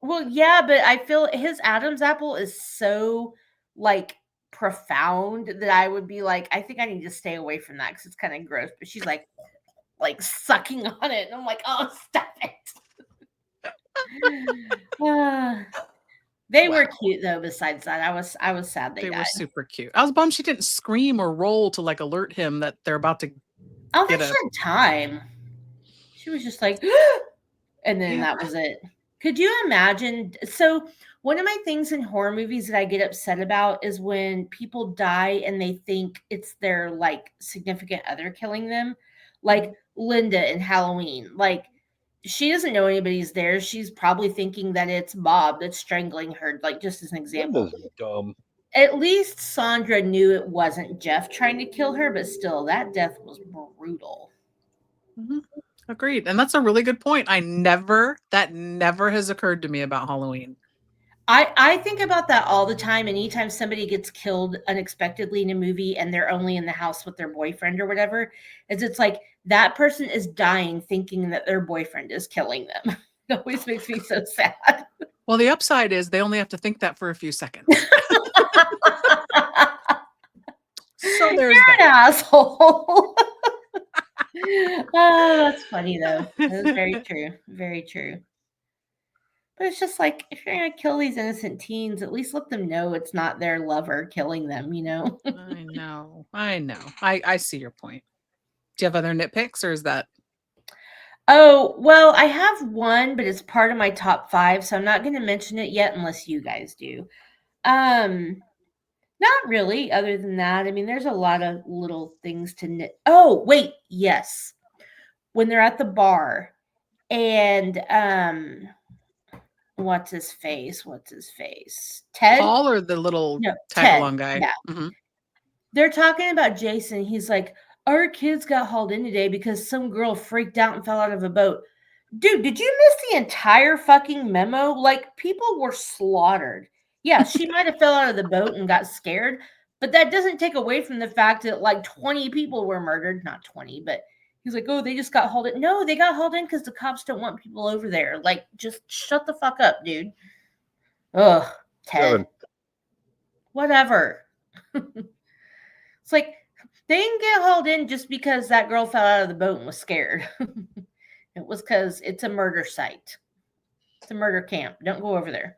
Well, yeah, but I feel his Adam's apple is so like profound that I would be like, I think I need to stay away from that because it's kind of gross. But she's like sucking on it, and I'm like, oh, stop it. They were cute though. Besides that, I was sad they They were died. super cute. I was bummed she didn't scream or roll to like alert him that they're about to. Oh, Get that she had time. She was just like, and then that was it. Could you imagine? So one of my things in horror movies that I get upset about is when people die and they think it's their like significant other killing them, like Linda in Halloween. Like she doesn't know anybody's there. She's probably thinking that it's Bob that's strangling her. Like just as an example. Linda's dumb. At least Sandra knew it wasn't Jeff trying to kill her, but still, that death was brutal. Mhm. Agreed. And that's a really good point. That never has occurred to me about Halloween. I think about that all the time. Anytime somebody gets killed unexpectedly in a movie and they're only in the house with their boyfriend or whatever, it's like that person is dying thinking that their boyfriend is killing them. It always makes me so sad. Well, the upside is they only have to think that for a few seconds. So there's You're that. an asshole. Oh, that's funny though. That is very true. Very true. But it's just like if you're gonna kill these innocent teens, at least let them know it's not their lover killing them, you know? I know. I see your point. Do you have other nitpicks or is that? Oh, well, I have one, but it's part of my top 5, so I'm not gonna mention it yet unless you guys do. Not really, other than that. I mean, there's a lot of little things to nit. Oh, wait, yes. When they're at the bar and what's his face? Ted? Paul or the little No, tag-along Ted. guy? Yeah. Mhm. They're talking about Jason. He's like, our kids got hauled in today because some girl freaked out and fell out of a boat. Dude, did you miss the entire fucking memo? Like, people were slaughtered. Yeah, she might have fell out of the boat and got scared, but that doesn't take away from the fact that like 20 people were murdered. Not 20, but he's like, oh, they just got hauled in. No, they got hauled in because the cops don't want people over there. Like, just shut the fuck up, dude. Ugh, Ted. 7. Whatever. It's like they didn't get hauled in just because that girl fell out of the boat and was scared. It was because it's a murder site. It's a murder camp. Don't go over there.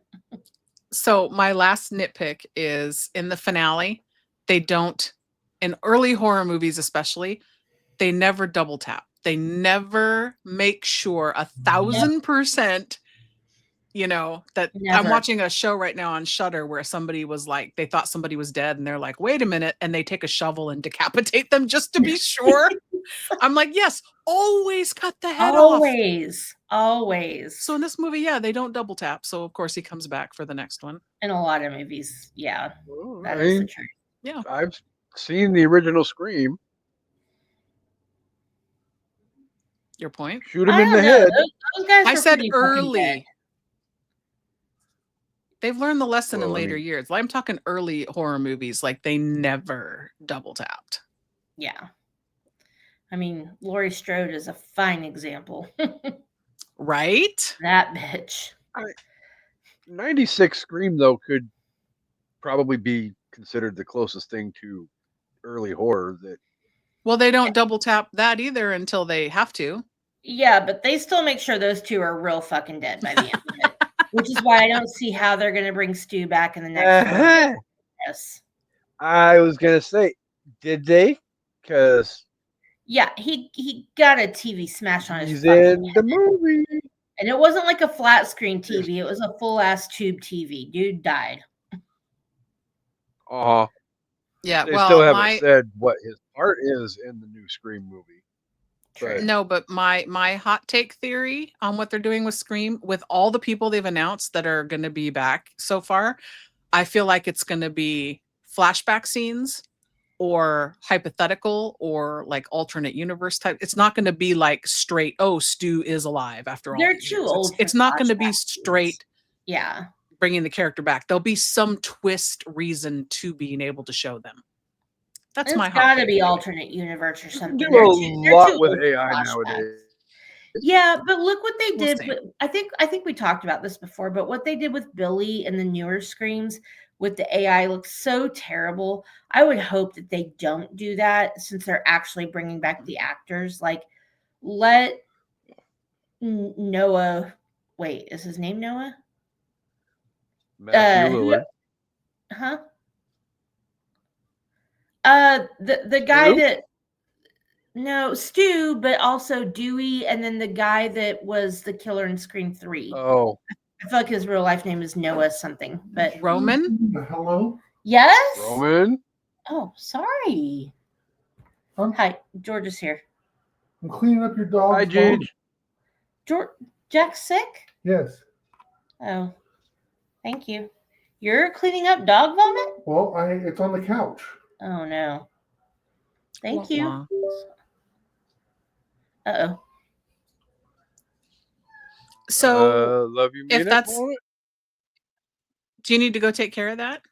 So my last nitpick is in the finale, they don't, in early horror movies especially, they never double tap. They never make sure 1,000%, you know, that I'm Never. watching a show right now on Shudder where somebody was like, they thought somebody was dead and they're like, wait a minute. And they take a shovel and decapitate them just to be sure. I'm like, yes, always cut the head off. Always. So in this movie, yeah, they don't double tap. So of course he comes back for the next one. In a lot of movies, yeah, Well, that I is the mean, truth. Yeah. I've seen the original Scream. Your point? Shoot him I in don't the know. head. Those guys I were said pretty fucking dead. early. They've learned the lesson in Well, I later mean- years. Like, I'm talking early horror movies. Like they never double tapped. Yeah. I mean, Laurie Strode is a fine example. Right? That bitch. 96 Scream, though, could probably be considered the closest thing to early horror that Well, they don't double tap that either until they have to. Yeah, but they still make sure those two are real fucking dead by the end of it. Which is why I don't see how they're going to bring Stu back in the next one. Yes. I was going to say, did they? Because Yeah, he got a TV smash on his He's fucking in head. the movie. And it wasn't like a flat screen TV. It was a full ass tube TV. Dude died. Yeah, They still well, haven't said what his part is in the new Scream movie. But no, but my hot take theory on what they're doing with Scream, with all the people they've announced that are going to be back so far, I feel like it's going to be flashback scenes or hypothetical or like alternate universe type. It's not going to be like straight, oh, Stu is alive after all They're these too years. old. It's not going to be straight. Yeah. Bringing the character back. There'll be some twist reason to being able to show them. That's my It's hot got to take be theory. alternate universe or you can something. do They're a too lot with old for AI flashbacks. nowadays. Yeah, but look what they We'll did. see. With, I think we talked about this before, but what they did with Billy and the newer Screams with the AI looks so terrible. I would hope that they don't do that since they're actually bringing back the actors. Like, let Noah. Wait, is his name Noah? Matthew Lillard. Huh? The guy Stu? that no Stu, but also Dewey, and then the guy that was the killer in Scream 3. Oh, I feel like his real life name is Noah something, but Roman? Hello? yes. Roman. Oh, sorry. Hi, George is here. I'm cleaning up your dog's Hi, vomit. Gage. George, Jack's sick? Yes. Oh, thank you. You're cleaning up dog vomit? Well, it's on the couch. Oh no. Thank you. Wah, Uh-oh. So love you. if Mean that's, it. do you need to go take care of that?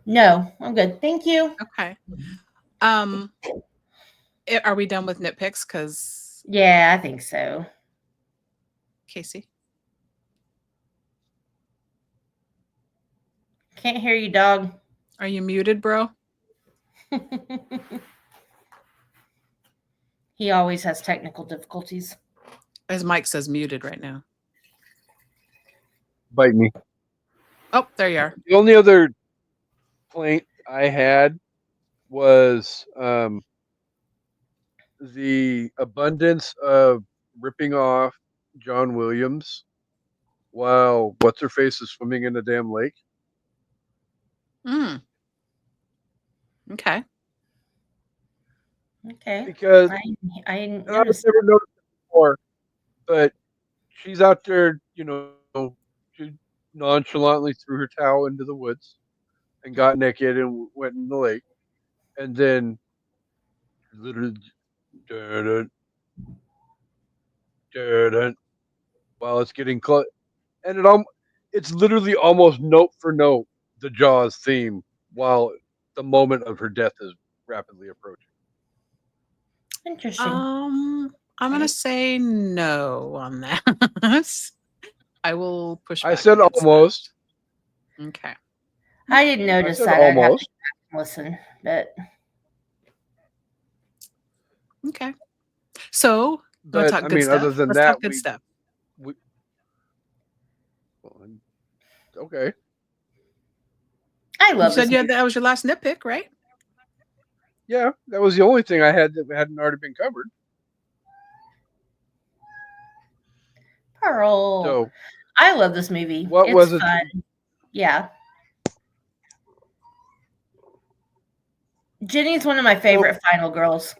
No, I'm good. Thank you. Okay. Are we done with nitpicks? Because Yeah, I think so. Kasey, Can't hear you, dog. are you muted, bro? He always has technical difficulties. His mic says muted right now. Bite me. Oh, there you are. The only other complaint I had was the abundance of ripping off John Williams while what's her face is swimming in a damn lake. Okay. Okay. Because I didn't and I've notice. never noticed it before, but she's out there, she nonchalantly threw her towel into the woods and got naked and went in the lake, and then literally while it's getting close, and it's literally almost note for note the Jaws theme while the moment of her death is rapidly approaching. Interesting. I'm gonna say no on that. I will push back. I said against almost. that. Okay. I didn't notice said that. I'd have to almost. listen, but Okay. So let's But talk I good mean, stuff. other than Let's that, talk good stuff. Okay. I You love said this. that was your last nitpick, right? Yeah, that was the only thing I had that hadn't already been covered. Pearl. So, I love this movie. what It's was it? fun. Yeah. Jenny's one of my favorite final girls.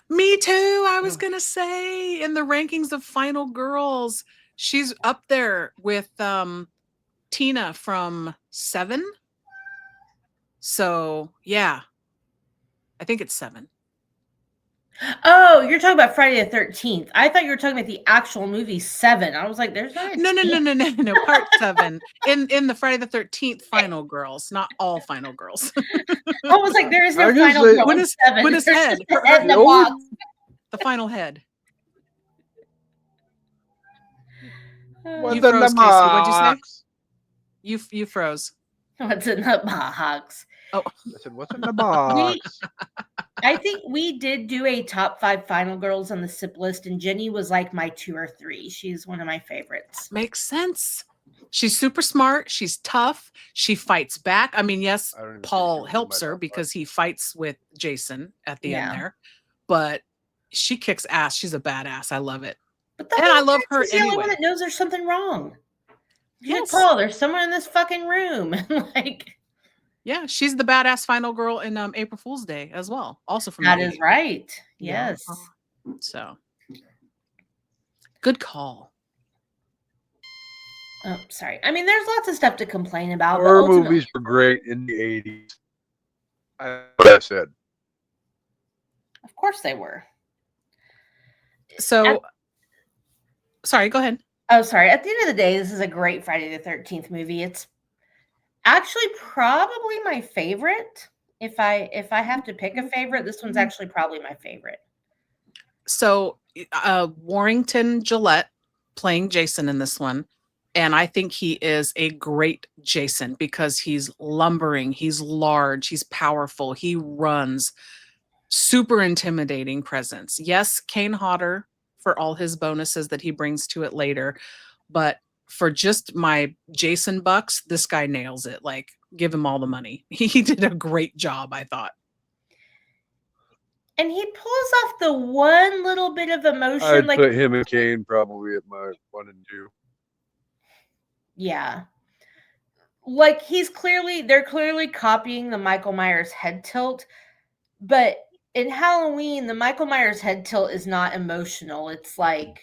Me too. I was gonna say in the rankings of Final Girls, she's up there with Tina from 7. So yeah, I think it's 7. Oh, you're talking about Friday the 13th. I thought you were talking about the actual movie 7. I was like, there's not a No. Part 7 in the Friday the 13th Final Girls, not all Final Girls. I was like, there is no I was gonna final say- girl in 7. when is There's head? just the head in the The only- box. The final head. What's You in the froze, Kasey. What'd you say? box? You froze. What's in the box? Oh, I said, "What's in the box?" I think we did do a top 5 final girls on the SIP list, and Jenny was like my 2 or 3. She's one of my favorites. makes sense. She's super smart. She's tough. She fights back. I mean, yes, I don't even think she Paul was in helps my her top because five. he fights with Jason at the end Yeah. there, but she kicks ass. She's a badass. I love it. But the And whole I love time her she's the only one anyway. that knows there's something wrong. She's like, Yes. Paul, there's someone in this fucking room. Like, Yeah, she's the badass final girl in April Fool's Day as well. Also from that the is 80s. right. Yeah. Yes. So good call. Oh, sorry. I mean, there's lots of stuff to complain about, but Horror ultimately, movies were great in the 80s. What I said. of course they were. So sorry, go ahead. Oh, sorry. At the end of the day, this is a great Friday the 13th movie. It's actually probably my favorite. If I have to pick a favorite, this one's actually probably my favorite. So Warrington Gillette playing Jason in this one. And I think he is a great Jason because he's lumbering, he's large, he's powerful, he runs, super intimidating presence. Yes, Kane Hodder for all his bonuses that he brings to it later, but for just my Jason bucks, this guy nails it. Like, give him all the money. He did a great job, I thought. And he pulls off the one little bit of emotion. I'd Like, put him and Kane probably at my 1 and 2. yeah. Like, they're clearly copying the Michael Myers head tilt. But in Halloween, the Michael Myers head tilt is not emotional. It's like,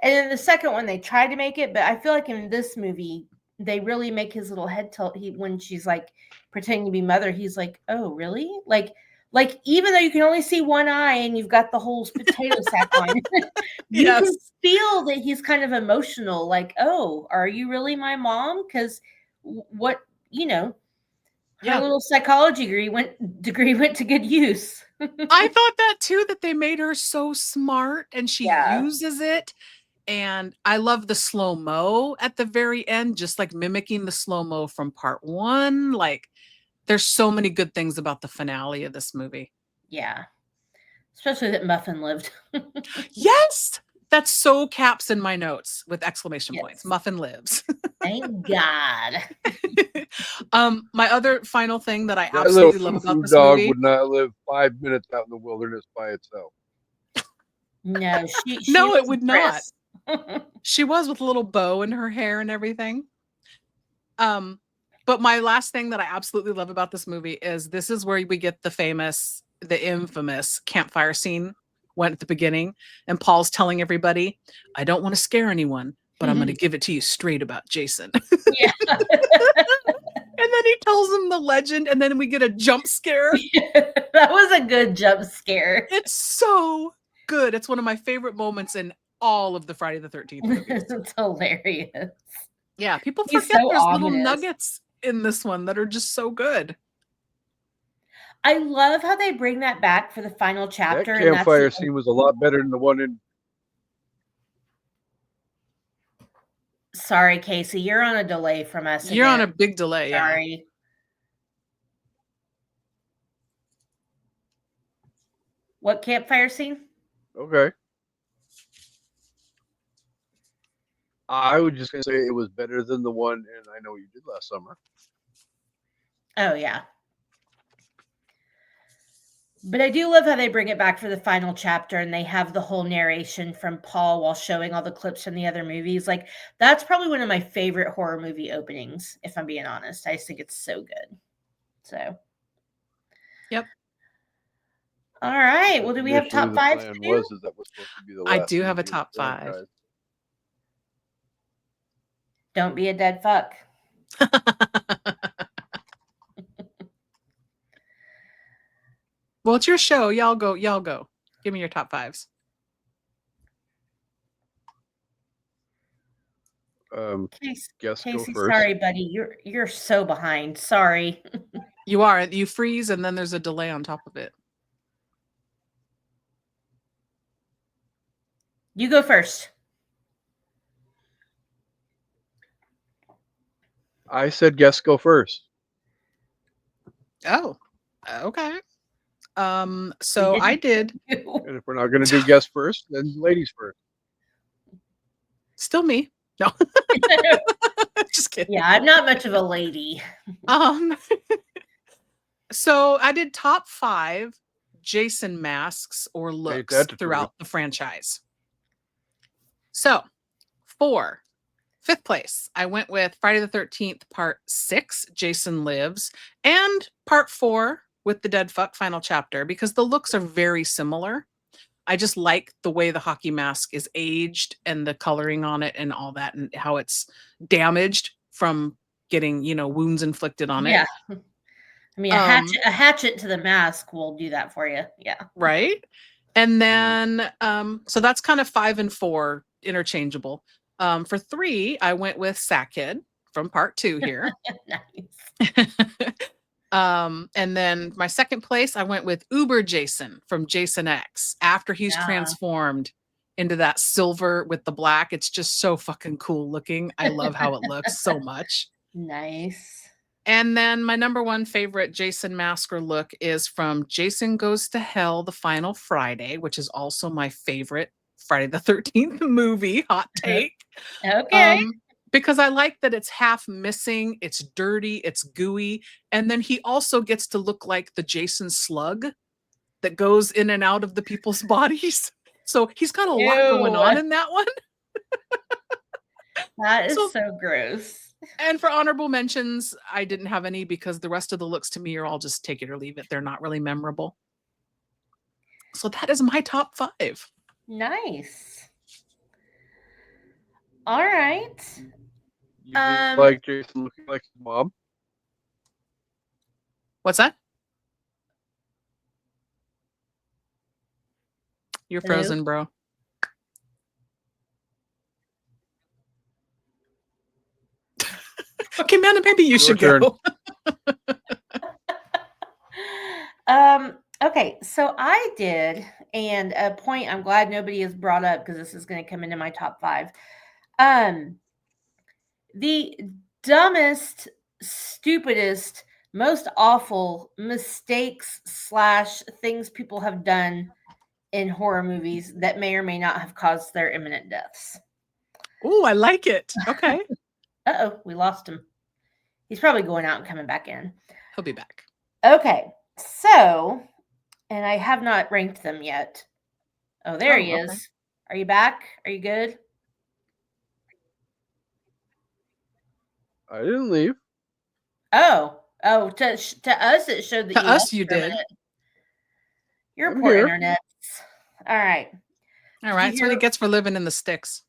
and in the second one, they tried to make it, but I feel like in this movie, they really make his little head tilt. When she's like pretending to be mother, he's like, "Oh, really?" Like even though you can only see one eye and you've got the whole potato sack on, you Yes. can feel that he's kind of emotional. Like, "Oh, are you really my mom?" Because what her Yeah. little psychology degree went to good use. I thought that too, that they made her so smart and she Yeah. uses it. And I love the slow-mo at the very end, just like mimicking the slow-mo from part 1. Like, there's so many good things about the finale of this movie. Yeah. Especially that Muffin lived. Yes! That's so caps in my notes with exclamation points. Yes. Muffin lives. Thank God. My other final thing that I That absolutely little love about foo-foo this dog movie. would not live 5 minutes out in the wilderness by itself. No, she No, was it would not. Chris. She was with a little bow in her hair and everything. But my last thing that I absolutely love about this movie is this is where we get the infamous campfire scene when at the beginning, and Paul's telling everybody, I don't want to scare anyone, but I'm going to give it to you straight about Jason. Yeah. And then he tells them the legend, and then we get a jump scare. That was a good jump scare. It's so good. It's one of my favorite moments in all of the Friday the 13th movies. It's hilarious. Yeah, people He's forget so there's little ominous. nuggets in this one that are just so good. I love how they bring that back for the final That chapter. campfire scene was a lot better than the one in. Sorry, Kasey, you're on a delay from us. You're on a again. big delay, yeah. Sorry. What campfire scene? Okay. I was just going to say it was better than the one in I Know You Did Last Summer. Oh, yeah. But I do love how they bring it back for the final chapter and they have the whole narration from Paul while showing all the clips from the other movies. Like, that's probably one of my favorite horror movie openings, if I'm being honest. I just think it's so good. So. Yep. All right. Well, do we have Initially, top 5 The plan to do? was that was supposed to be the I last do have a movie of the top 5. franchise. Don't be a dead fuck. Well, it's your show. Y'all go. Give me your top 5s. Guess go Kasey, first. sorry, buddy. You're so behind. Sorry. You are. You freeze, and then there's a delay on top of it. You go first. I said guess go first. Oh, okay. So I did. And if we're not going to do guess first, then ladies first. Still me. No. Just kidding. Yeah, I'm not much of a lady. So I did top 5 Jason masks or looks that to throughout the franchise. So 4, 5th place, I went with Friday the 13th, part 6, Jason Lives, and part 4 with the Dead Fuck final chapter, because the looks are very similar. I just like the way the hockey mask is aged and the coloring on it and all that, and how it's damaged from getting, wounds inflicted on it. Yeah. I mean, a hatchet to the mask will do that for you. Yeah. Right. And then, so that's kind of 5 and 4 interchangeable. For 3, I went with Sackhead from part 2 here. Nice. And then my 2nd place, I went with Uber Jason from Jason X after he's transformed into that silver with the black. It's just so fucking cool looking. I love how it looks so much. Nice. And then my number 1 favorite Jason mask or look is from Jason Goes to Hell, the Final Friday, which is also my favorite Friday the 13th movie. Hot take. Okay. Because I like that it's half missing, it's dirty, it's gooey, and then he also gets to look like the Jason slug that goes in and out of the people's bodies. So he's got a lot going on in that one. That is so gross. And for honorable mentions, I didn't have any because the rest of the looks to me are all just take it or leave it. They're not really memorable. So that is my top 5. Nice. All right. You didn't like Jason looking like his mom? What's that? You're frozen, bro. Okay, Amanda, maybe you should go. Okay, so I did, and a point I'm glad nobody has brought up because this is going to come into my top 5. The dumbest, stupidest, most awful mistakes / things people have done in horror movies that may or may not have caused their imminent deaths. Oh, I like it. Okay. Uh-oh, we lost him. He's probably going out and coming back in. He'll be back. Okay, so, and I have not ranked them yet. Oh, there he is. Okay. Are you back? Are you good? I didn't leave. Oh, to us it showed that to us you did. Your poor internet. All right. All right. That's what he gets for living in the sticks.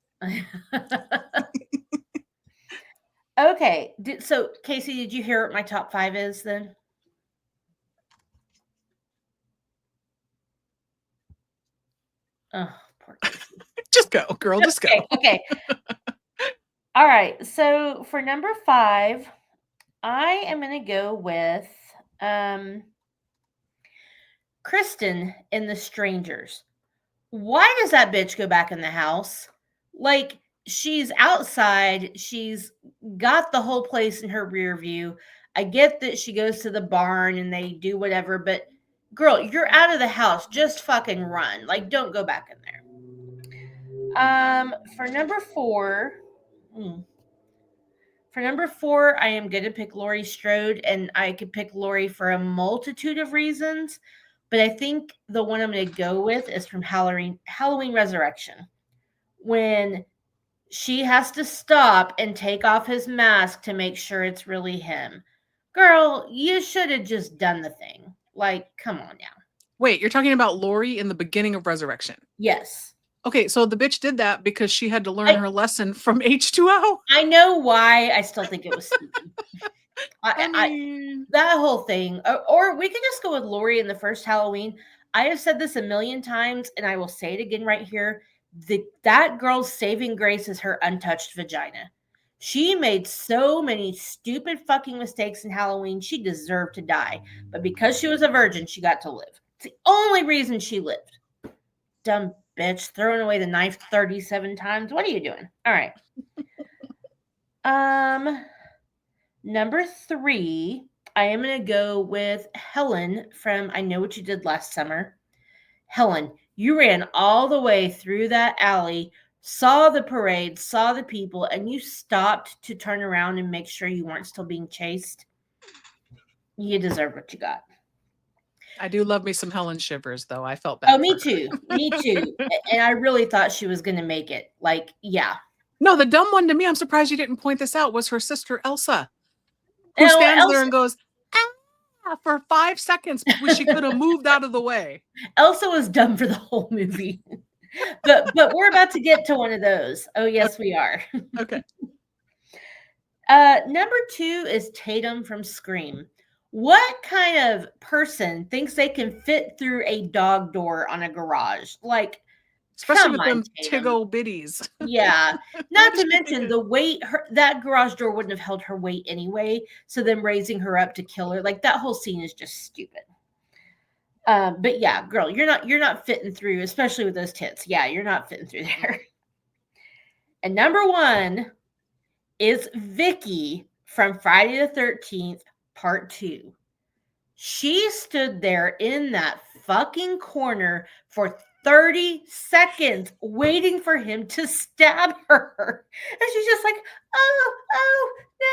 Okay. So, Kasey, did you hear what my top 5 is then? Oh, poor Kasey. Just go, girl. Just go. Okay. All right. So, for number 5, I am going to go with Kristen in The Strangers. Why does that bitch go back in the house? Like, she's outside. She's got the whole place in her rear view. I get that she goes to the barn and they do whatever, but girl, you're out of the house. Just fucking run. Like, don't go back in there. For number 4, I am going to pick Laurie Strode, and I could pick Laurie for a multitude of reasons. But I think the one I'm going to go with is from Halloween Resurrection. When she has to stop and take off his mask to make sure it's really him. Girl, you should have just done the thing. Like, come on now. Wait, you're talking about Laurie in the beginning of Resurrection? Yes. Okay, so the bitch did that because she had to learn her lesson from H2O. I know why. I still think it was stupid. That whole thing, or we could just go with Laurie in the first Halloween. I have said this a million times, and I will say it again right here. That girl's saving grace is her untouched vagina. She made so many stupid fucking mistakes in Halloween. She deserved to die, but because she was a virgin, she got to live. It's the only reason she lived. Dumb bitch, throwing away the knife 37 times. What are you doing? All right. Number 3, I am going to go with Helen from I Know What You Did Last Summer. Helen, you ran all the way through that alley saw the parade, saw the people, and you stopped to turn around and make sure you weren't still being chased, you deserve what you got. I do love me some Helen Shivers, though. I felt Oh, bad. me for her. too. Me too. And I really thought she was going to make it. Like, yeah. No, the dumb one to me, I'm surprised you didn't point this out, was her sister Elsa, who No, stands there Elsa, and goes, ah, for 5 seconds, when she could have moved out of the way. Elsa was dumb for the whole movie. but we're about to get to one of those. Oh, yes, we are. Okay. Number 2 is Tatum from Scream. What kind of person thinks they can fit through a dog door on a garage? Like, Especially come with on, them Tatum. tiggle bitties. Yeah. Not to mention the weight, that garage door wouldn't have held her weight anyway. So them raising her up to kill her, like that whole scene is just stupid. But yeah, girl, you're not fitting through, especially with those tits. Yeah, you're not fitting through there. And number 1 is Vicky from Friday the 13th, part 2. She stood there in that fucking corner for 30 seconds waiting for him to stab her. And she's just like, oh, no.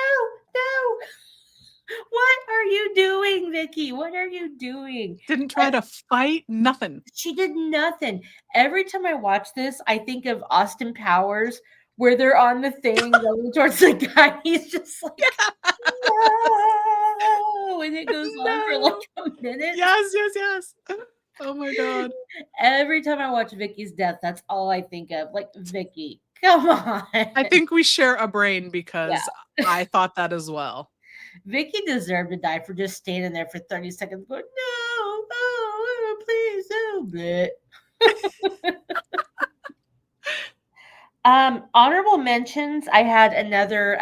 What are you doing, Vicky? What are you doing? Didn't try to fight, nothing. She did nothing. Every time I watch this, I think of Austin Powers, where they're on the thing going towards the guy. He's just like, no, and it goes on for like a minute. Yes. Oh my God. Every time I watch Vicky's death, that's all I think of. Like, Vicky, come on. I think we share a brain because I thought that as well. Vicky deserved to die for just standing there for 30 seconds going, no, oh, please, oh, honorable mentions. I had another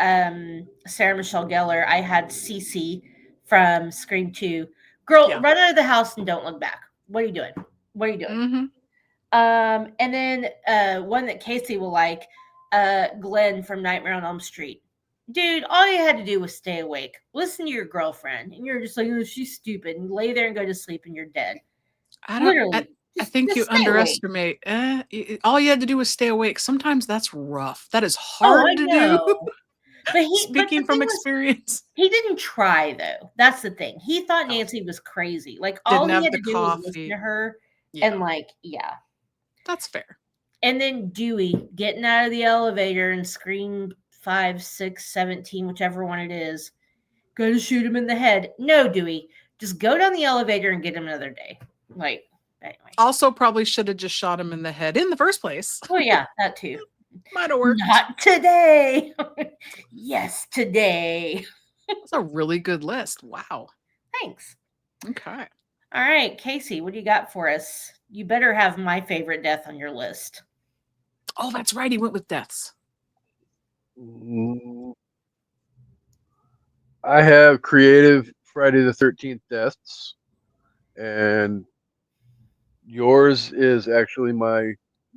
Sarah Michelle Gellar. I had Cece from Scream 2. Girl, run out of the house and don't look back. What are you doing? What are you doing? Mm-hmm. And then one that Kasey will like, Glenn from Nightmare on Elm Street. Dude, all you had to do was stay awake. Listen to your girlfriend. And you're just like, oh, she's stupid. And lay there and go to sleep and you're dead. Literally. I think you underestimate. All you had to do was stay awake. Sometimes that's rough. That is hard to do. But Speaking from experience. He didn't try, though. That's the thing. He thought Nancy was crazy. Like, all he had to do was listen to her. And like, yeah. That's fair. And then Dewey getting out of the elevator and Scream 5, 6, 17, whichever one it is. Go to shoot him in the head. No, Dewey. Just go down the elevator and get him another day. Like, anyway. Also probably should have just shot him in the head in the first place. Oh, yeah, that too. Might have worked. Not today. Yes, today. That's a really good list. Wow. Thanks. Okay. All right, Kasey, what do you got for us? You better have my favorite death on your list. Oh, that's right. He went with deaths. I have creative Friday the 13th deaths, and yours is actually my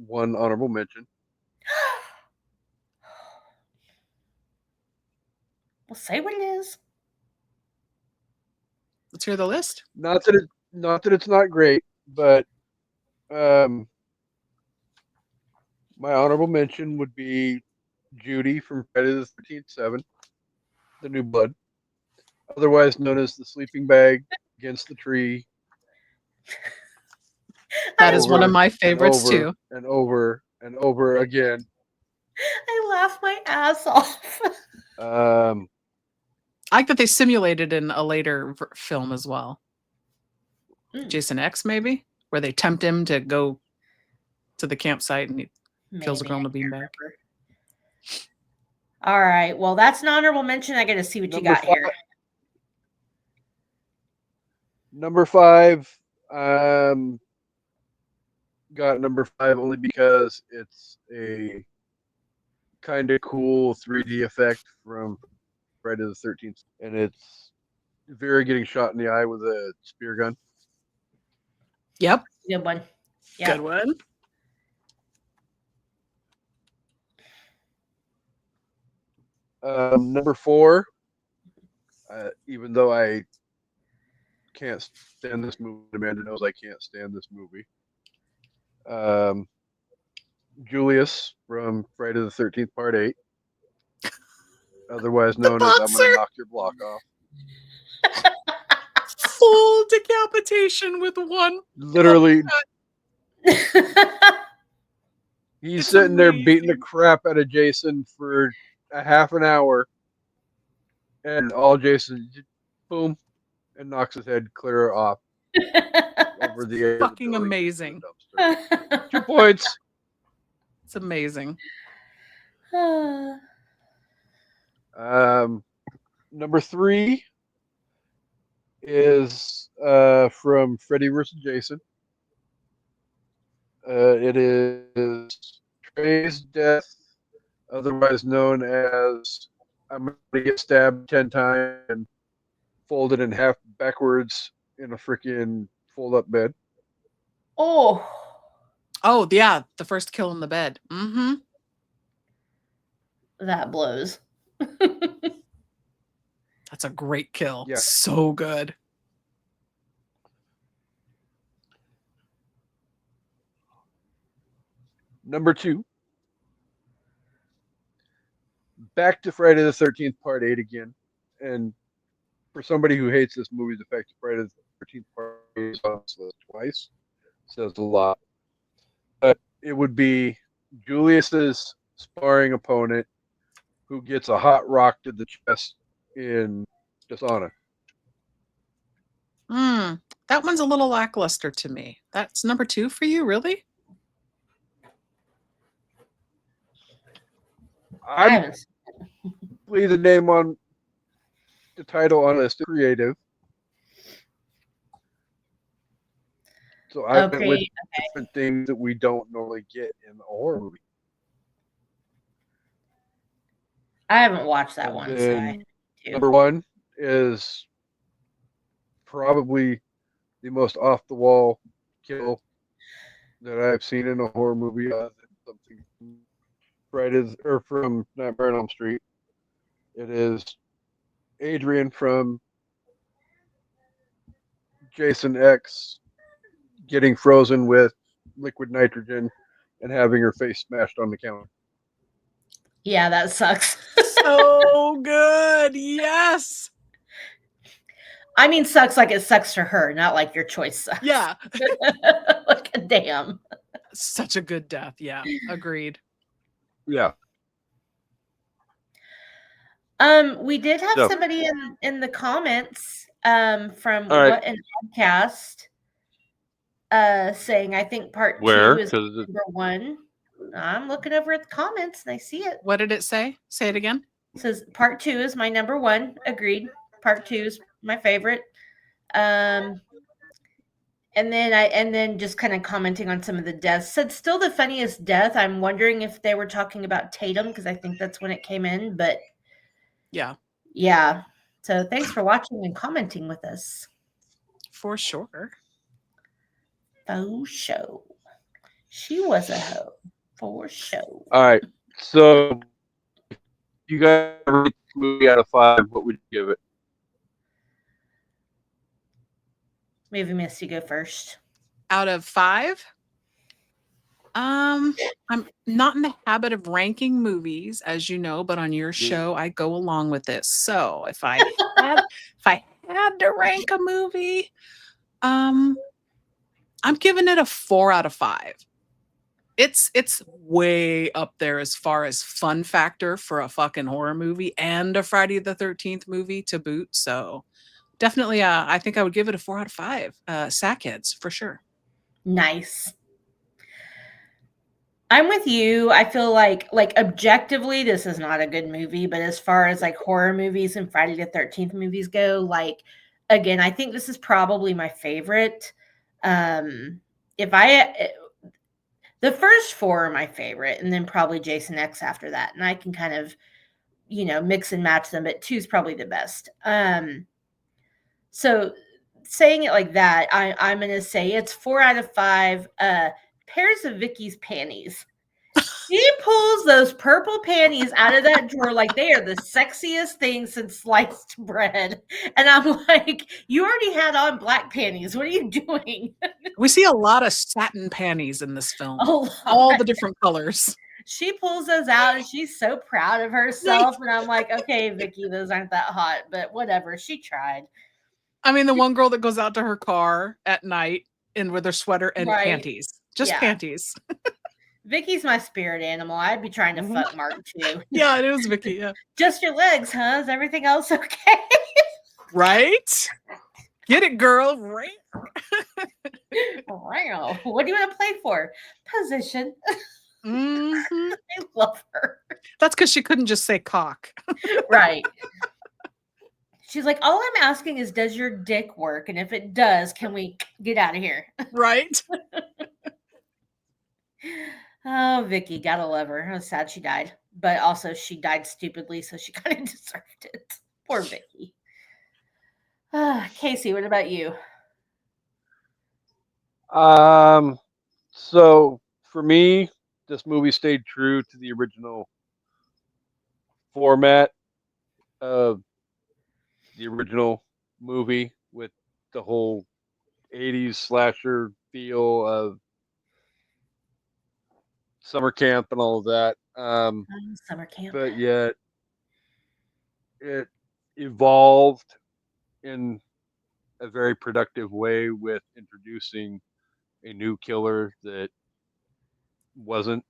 one honorable mention. Well, say what it is. Let's hear the list. Not that it's not great, but my honorable mention would be Judy from Friday the 13th 7, The New Blood, otherwise known as the sleeping bag against the tree. That is one of my favorites too. And over and over again. I laughed my ass off. I like that they simulated in a later film as well. Jason X, maybe, where they tempt him to go to the campsite and he kills a girl in the beanbag. All right. Well, that's an honorable mention. I got to see what you got here. Number 5. Got number 5 only because it's a kind of cool 3D effect from Friday the 13th, and it's Vera getting shot in the eye with a spear gun. Yep. Good one. Yep. Good one. Number 4, even though I can't stand this movie, Amanda knows I can't stand this movie. Julius from Friday the 13th Part 8, otherwise The known as I'm boxer. gonna knock your block off. Full decapitation with one. Literally, cut. he's It's sitting there beating the amazing. crap out of Jason for a half an hour, and all Jason just boom and knocks his head clear off over the edge of the Fucking building amazing. into the dumpster. 2 points. It's amazing. Number 3 is from Freddy vs. Jason. It is Trey's death, otherwise known as I'm going to get stabbed 10 times and folded in half backwards in a freaking fold-up bed. Oh, Oh, yeah. The first kill in the bed. Mm-hmm. that blows. That's a great kill. Yeah. So good. Number 2, back to Friday the 13th Part 8 again. And for somebody who hates this movie, the fact that Friday the 13th Part 8 is on this list twice says a lot. But it would be Julius's sparring opponent who gets a hot rock to the chest in Dishonor. That one's a little lackluster to me. That's number 2 for you, really? I I'm haven't. leave the name on the title on this creative. So I went with Okay. different things that we don't normally get in a horror movie. I haven't watched that And one. So then I do. number 1 is probably the most off the wall kill that I've seen in a horror movie. Something from Nightmare on Elm Street. It is Adrian from Jason X getting frozen with liquid nitrogen and having her face smashed on the counter. Yeah, that sucks. So good. Yes. I mean, sucks like it sucks for her, not like your choice sucks. Yeah. Like, damn. Such a good death. Yeah. Agreed. Yeah. We did have So- somebody in the comments from All right. What an Podcast saying I think part Where? 2 is 'Cause number 1. I'm looking over at the comments and I see it. What did it say? Say it again. It says part 2 is my number 1. Agreed. Part 2 is my favorite. And then just kind of commenting on some of the deaths. Said still the funniest death. I'm wondering if they were talking about Tatum because I think that's when it came in. But Yeah, yeah. So thanks for watching and commenting with us. for sure. Faux show. She was a hoe. For show. All right. So you guys rate the movie out of 5, what would you give it? Maybe Misty go first. Out of 5, I'm not in the habit of ranking movies, as you know, but on your show, I go along with this. So if I had to rank a movie, I'm giving it a 4 out of 5. It's way up there as far as fun factor for a fucking horror movie and a Friday the 13th movie to boot. So definitely, I think I would give it a 4 out of 5. Sackheads for sure. Nice. I'm with you. I feel like objectively, this is not a good movie, but as far as like horror movies and Friday the 13th movies go, like again, I think this is probably my favorite. The first 4 are my favorite, and then probably Jason X after that. And I can kind of, mix and match them, but 2 is probably the best. So saying it like that, I'm going to say it's 4 out of 5 pairs of Vicky's panties. She pulls those purple panties out of that drawer like they are the sexiest thing since sliced bread. And I'm like, you already had on black panties. What are you doing? We see a lot of satin panties in this film. A All lot. the different colors. She pulls those out and she's so proud of herself. And I'm like, okay, Vicky, those aren't that hot, but whatever. She tried. I mean, the one girl that goes out to her car at night in with her sweater and Right. panties. Just Yeah. panties. Vicky's my spirit animal. I'd be trying to fuck Mark too. Yeah, it was Vicky. Yeah. Just your legs, huh? Is everything else okay? Right? Get it, girl. Right. Wow. What do you want to play for? Position. Mhm. I love her. That's because she couldn't just say cock. Right. She's like, all I'm asking is, does your dick work? And if it does, can we get out of here? Right? Oh, Vicky, gotta love her. I was sad she died, but also she died stupidly, so she kind of deserved it. Poor Vicky. Kasey, what about you? So for me, this movie stayed true to the original format of the original movie with the whole 80s slasher feel of summer camp and all of that. Summer camp. But yet it evolved in a very productive way with introducing a new killer that wasn't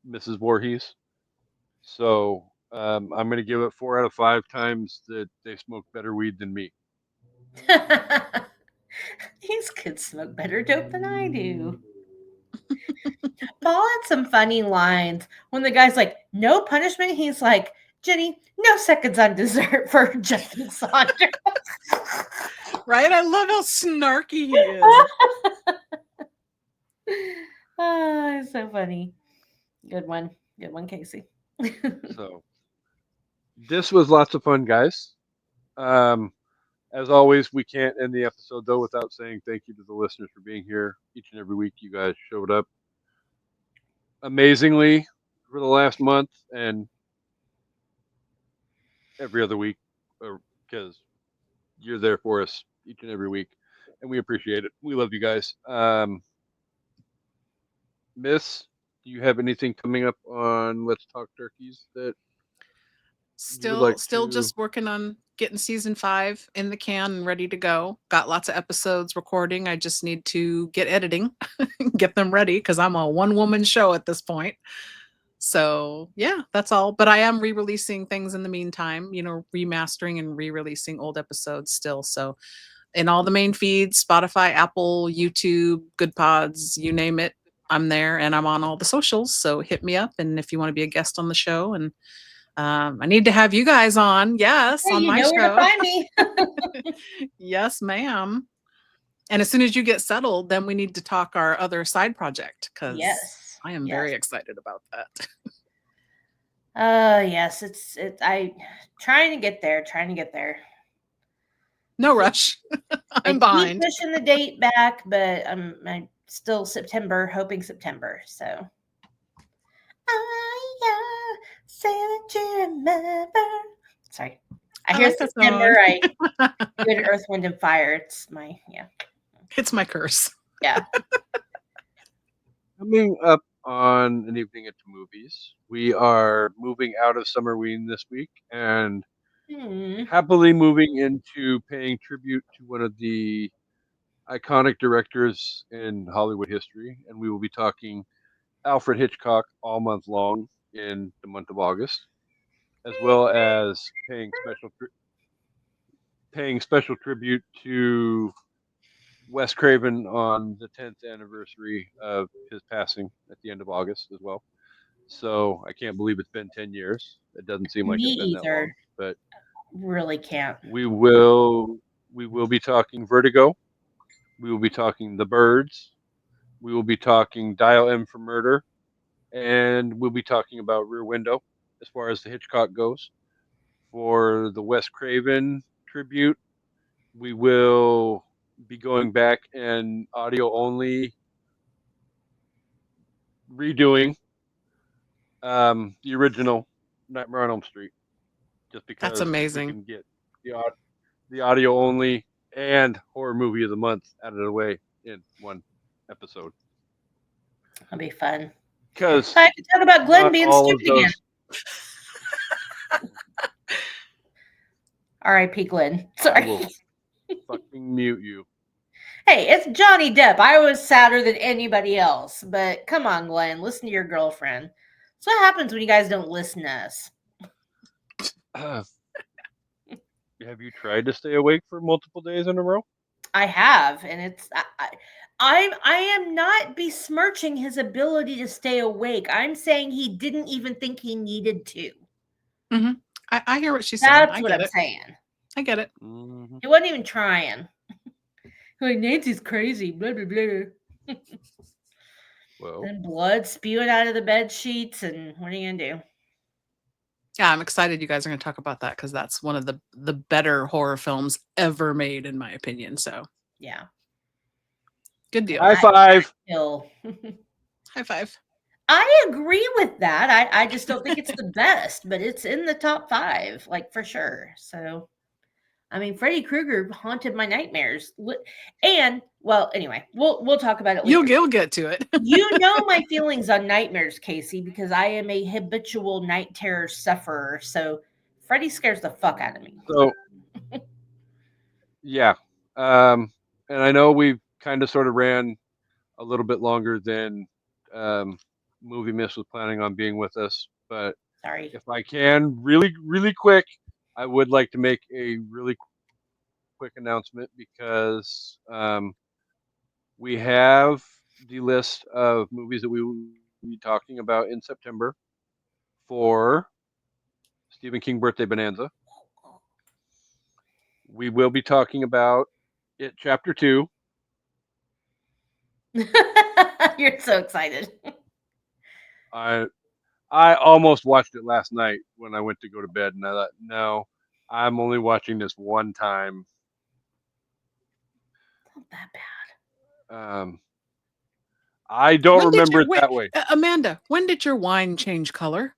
Mrs. Voorhees. So I'm going to give it 4 out of 5 times that they smoked better weed than me. These kids smoke better dope than I do. Paul had some funny lines when the guy's like, no punishment. He's like, Jenny, no seconds on dessert for Justin Saunders. Right? I love how snarky he is. Oh, it's so funny. Good one. Good one, Kasey. So this was lots of fun, guys. As always, we can't end the episode though without saying thank you to the listeners for being here each and every week. You guys showed up amazingly for the last month and every other week because you're there for us each and every week, and we appreciate it. We love you guys. Miss, do you have anything coming up on Let's Talk Turkeys that Still to- just working on getting season 5 in the can and ready to go. Got lots of episodes recording. I just need to get editing, get them ready because I'm a one-woman show at this point. So yeah, that's all. But I am re-releasing things in the meantime, remastering and re-releasing old episodes still. So in all the main feeds, Spotify, Apple, YouTube, Good Pods, you name it, I'm there and I'm on all the socials. So hit me up. And if you want to be a guest on the show, and I need to have you guys on. Yes, Hey, on you my know show. where to find me. Yes, ma'am. And as soon as you get settled, then we need to talk our other side project because Yes. I am very excited about that. Yes, I trying to get there. No rush. I'm Keep behind. pushing the date back, but I'm still September, hoping September. So I say that you remember. Sorry, I hear like that September. song. I good Earth, Wind, and Fire. It's my It's my curse. yeah. coming up on an evening at the movies. We are moving out of Summerween this week and happily moving into paying tribute to one of the iconic directors in Hollywood history, and we will be talking Alfred Hitchcock all month long in the month of August, as well as paying special tribute to Wes Craven on the 10th anniversary of his passing at the end of August as well. So I can't believe it's been 10 years. It doesn't seem like Me it's been that either. long, but Really can't. we will be talking Vertigo. We will be talking The Birds. We will be talking Dial M for Murder, and we'll be talking about Rear Window as far as the Hitchcock goes. For the Wes Craven tribute, we will be going back and audio only redoing The original Nightmare on Elm Street, just That's because we amazing. can get the audio only and horror movie of the month out of the way in one episode. That'll be fun. Because I can talk about Glenn not being all of stupid again. those. R.I.P. Glenn. I Sorry. will fucking mute you. Hey, it's Johnny Depp. I was sadder than anybody else. But come on, Glenn. Listen to your girlfriend. That's what happens when you guys don't listen to us. Have you tried to stay awake for multiple days in a row? I have, and it's I am not besmirching his ability to stay awake. I'm saying he didn't even think he needed to. Hmm. I hear what she's saying. That's I what get I'm it. saying. I get it. Mm-hmm. He wasn't even trying. Like, Nancy's crazy. Blah blah blah. Well, Then blood spewing out of the bed sheets, and what are you gonna do? Yeah, I'm excited you guys are going to talk about that because that's one of the better horror films ever made, in my opinion. So Yeah. good deal. high five. Still. High five. I agree with that. I just don't think it's the best, but it's in the top 5, like for sure. So, I mean, Freddy Krueger haunted my nightmares. And well, anyway, we'll talk about it later. You'll get to it. You know my feelings on nightmares, Kasey, because I am a habitual night terror sufferer. So, Freddy scares the fuck out of me. So, yeah. And I know we've kind of sort of ran a little bit longer than Movie Miss was planning on being with us. But Sorry. if I can, really, really quick, I would like to make a really quick announcement because we have the list of movies that we will be talking about in September for Stephen King Birthday Bonanza. We will be talking about it, Chapter 2. You're so excited. I almost watched it last night when I went to go to bed, and I thought, no, I'm only watching this one time. Not that bad. I don't remember it that way. Amanda, when did your wine change color?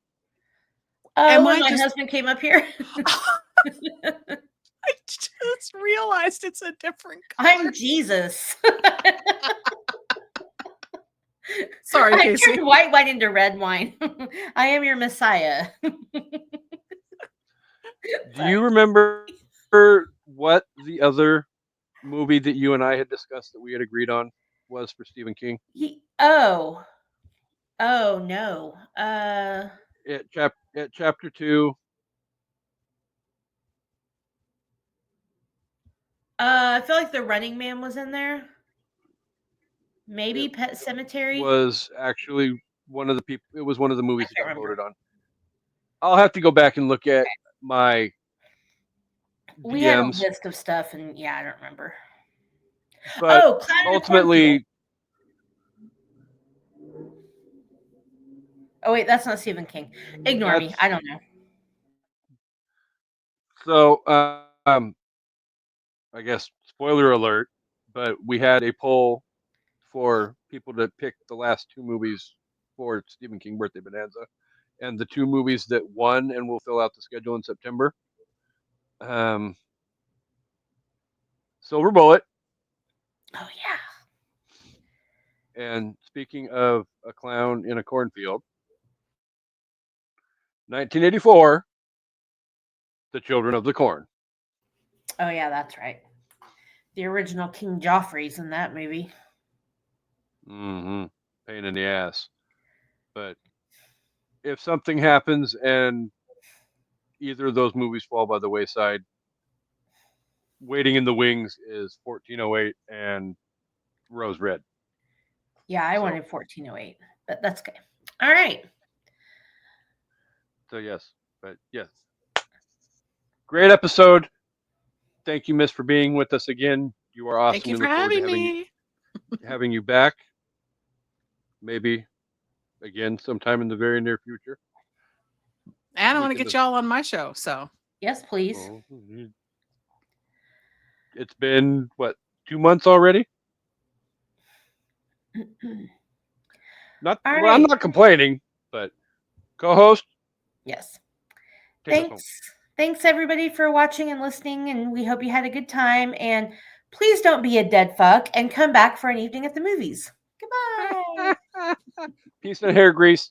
When my husband came up here. I just realized it's a different color. I'm Jesus. Sorry, I Kasey. turned white wine into red wine. I am your Messiah. Do you remember what the other movie that you and I had discussed that we had agreed on was for Stephen King? Oh no. At Chapter 2. I feel like The Running Man was in there. Maybe Pet Cemetery was actually one of the people. It was one of the movies that got voted on. I'll have to go back and look at my We had a DMs. list of stuff, and yeah, I don't remember. But Oh, Clown in a ultimately, Oh wait, that's not Stephen King. Ignore me. I don't know. So, I guess spoiler alert, but we had a poll for people to pick the last two movies for Stephen King Birthday Bonanza, and the two movies that won and will fill out the schedule in September. Silver Bullet. Oh yeah. And speaking of a clown in a cornfield, 1984, The Children of the Corn. Oh yeah, that's right. The original King Joffrey's in that movie. Mm-hmm. Pain in the ass. But if something happens and either of those movies fall by the wayside, Waiting in the Wings is 1408 and Rose Red. Yeah, I wanted 1408, but that's okay. All right. So yes, but yes. Great episode. Thank you, Miss, for being with us again. You are awesome. Thank you for having me. Having you back. Maybe again sometime in the very near future. And I want to get y'all on my show. So yes, please. It's been what, 2 months already? Not. All Well, right. I'm not complaining, but Co-host, Yes. take us home. Thanks everybody for watching and listening, and we hope you had a good time. And please don't be a dead fuck and come back for an evening at the movies. Goodbye. Peace and hair grease.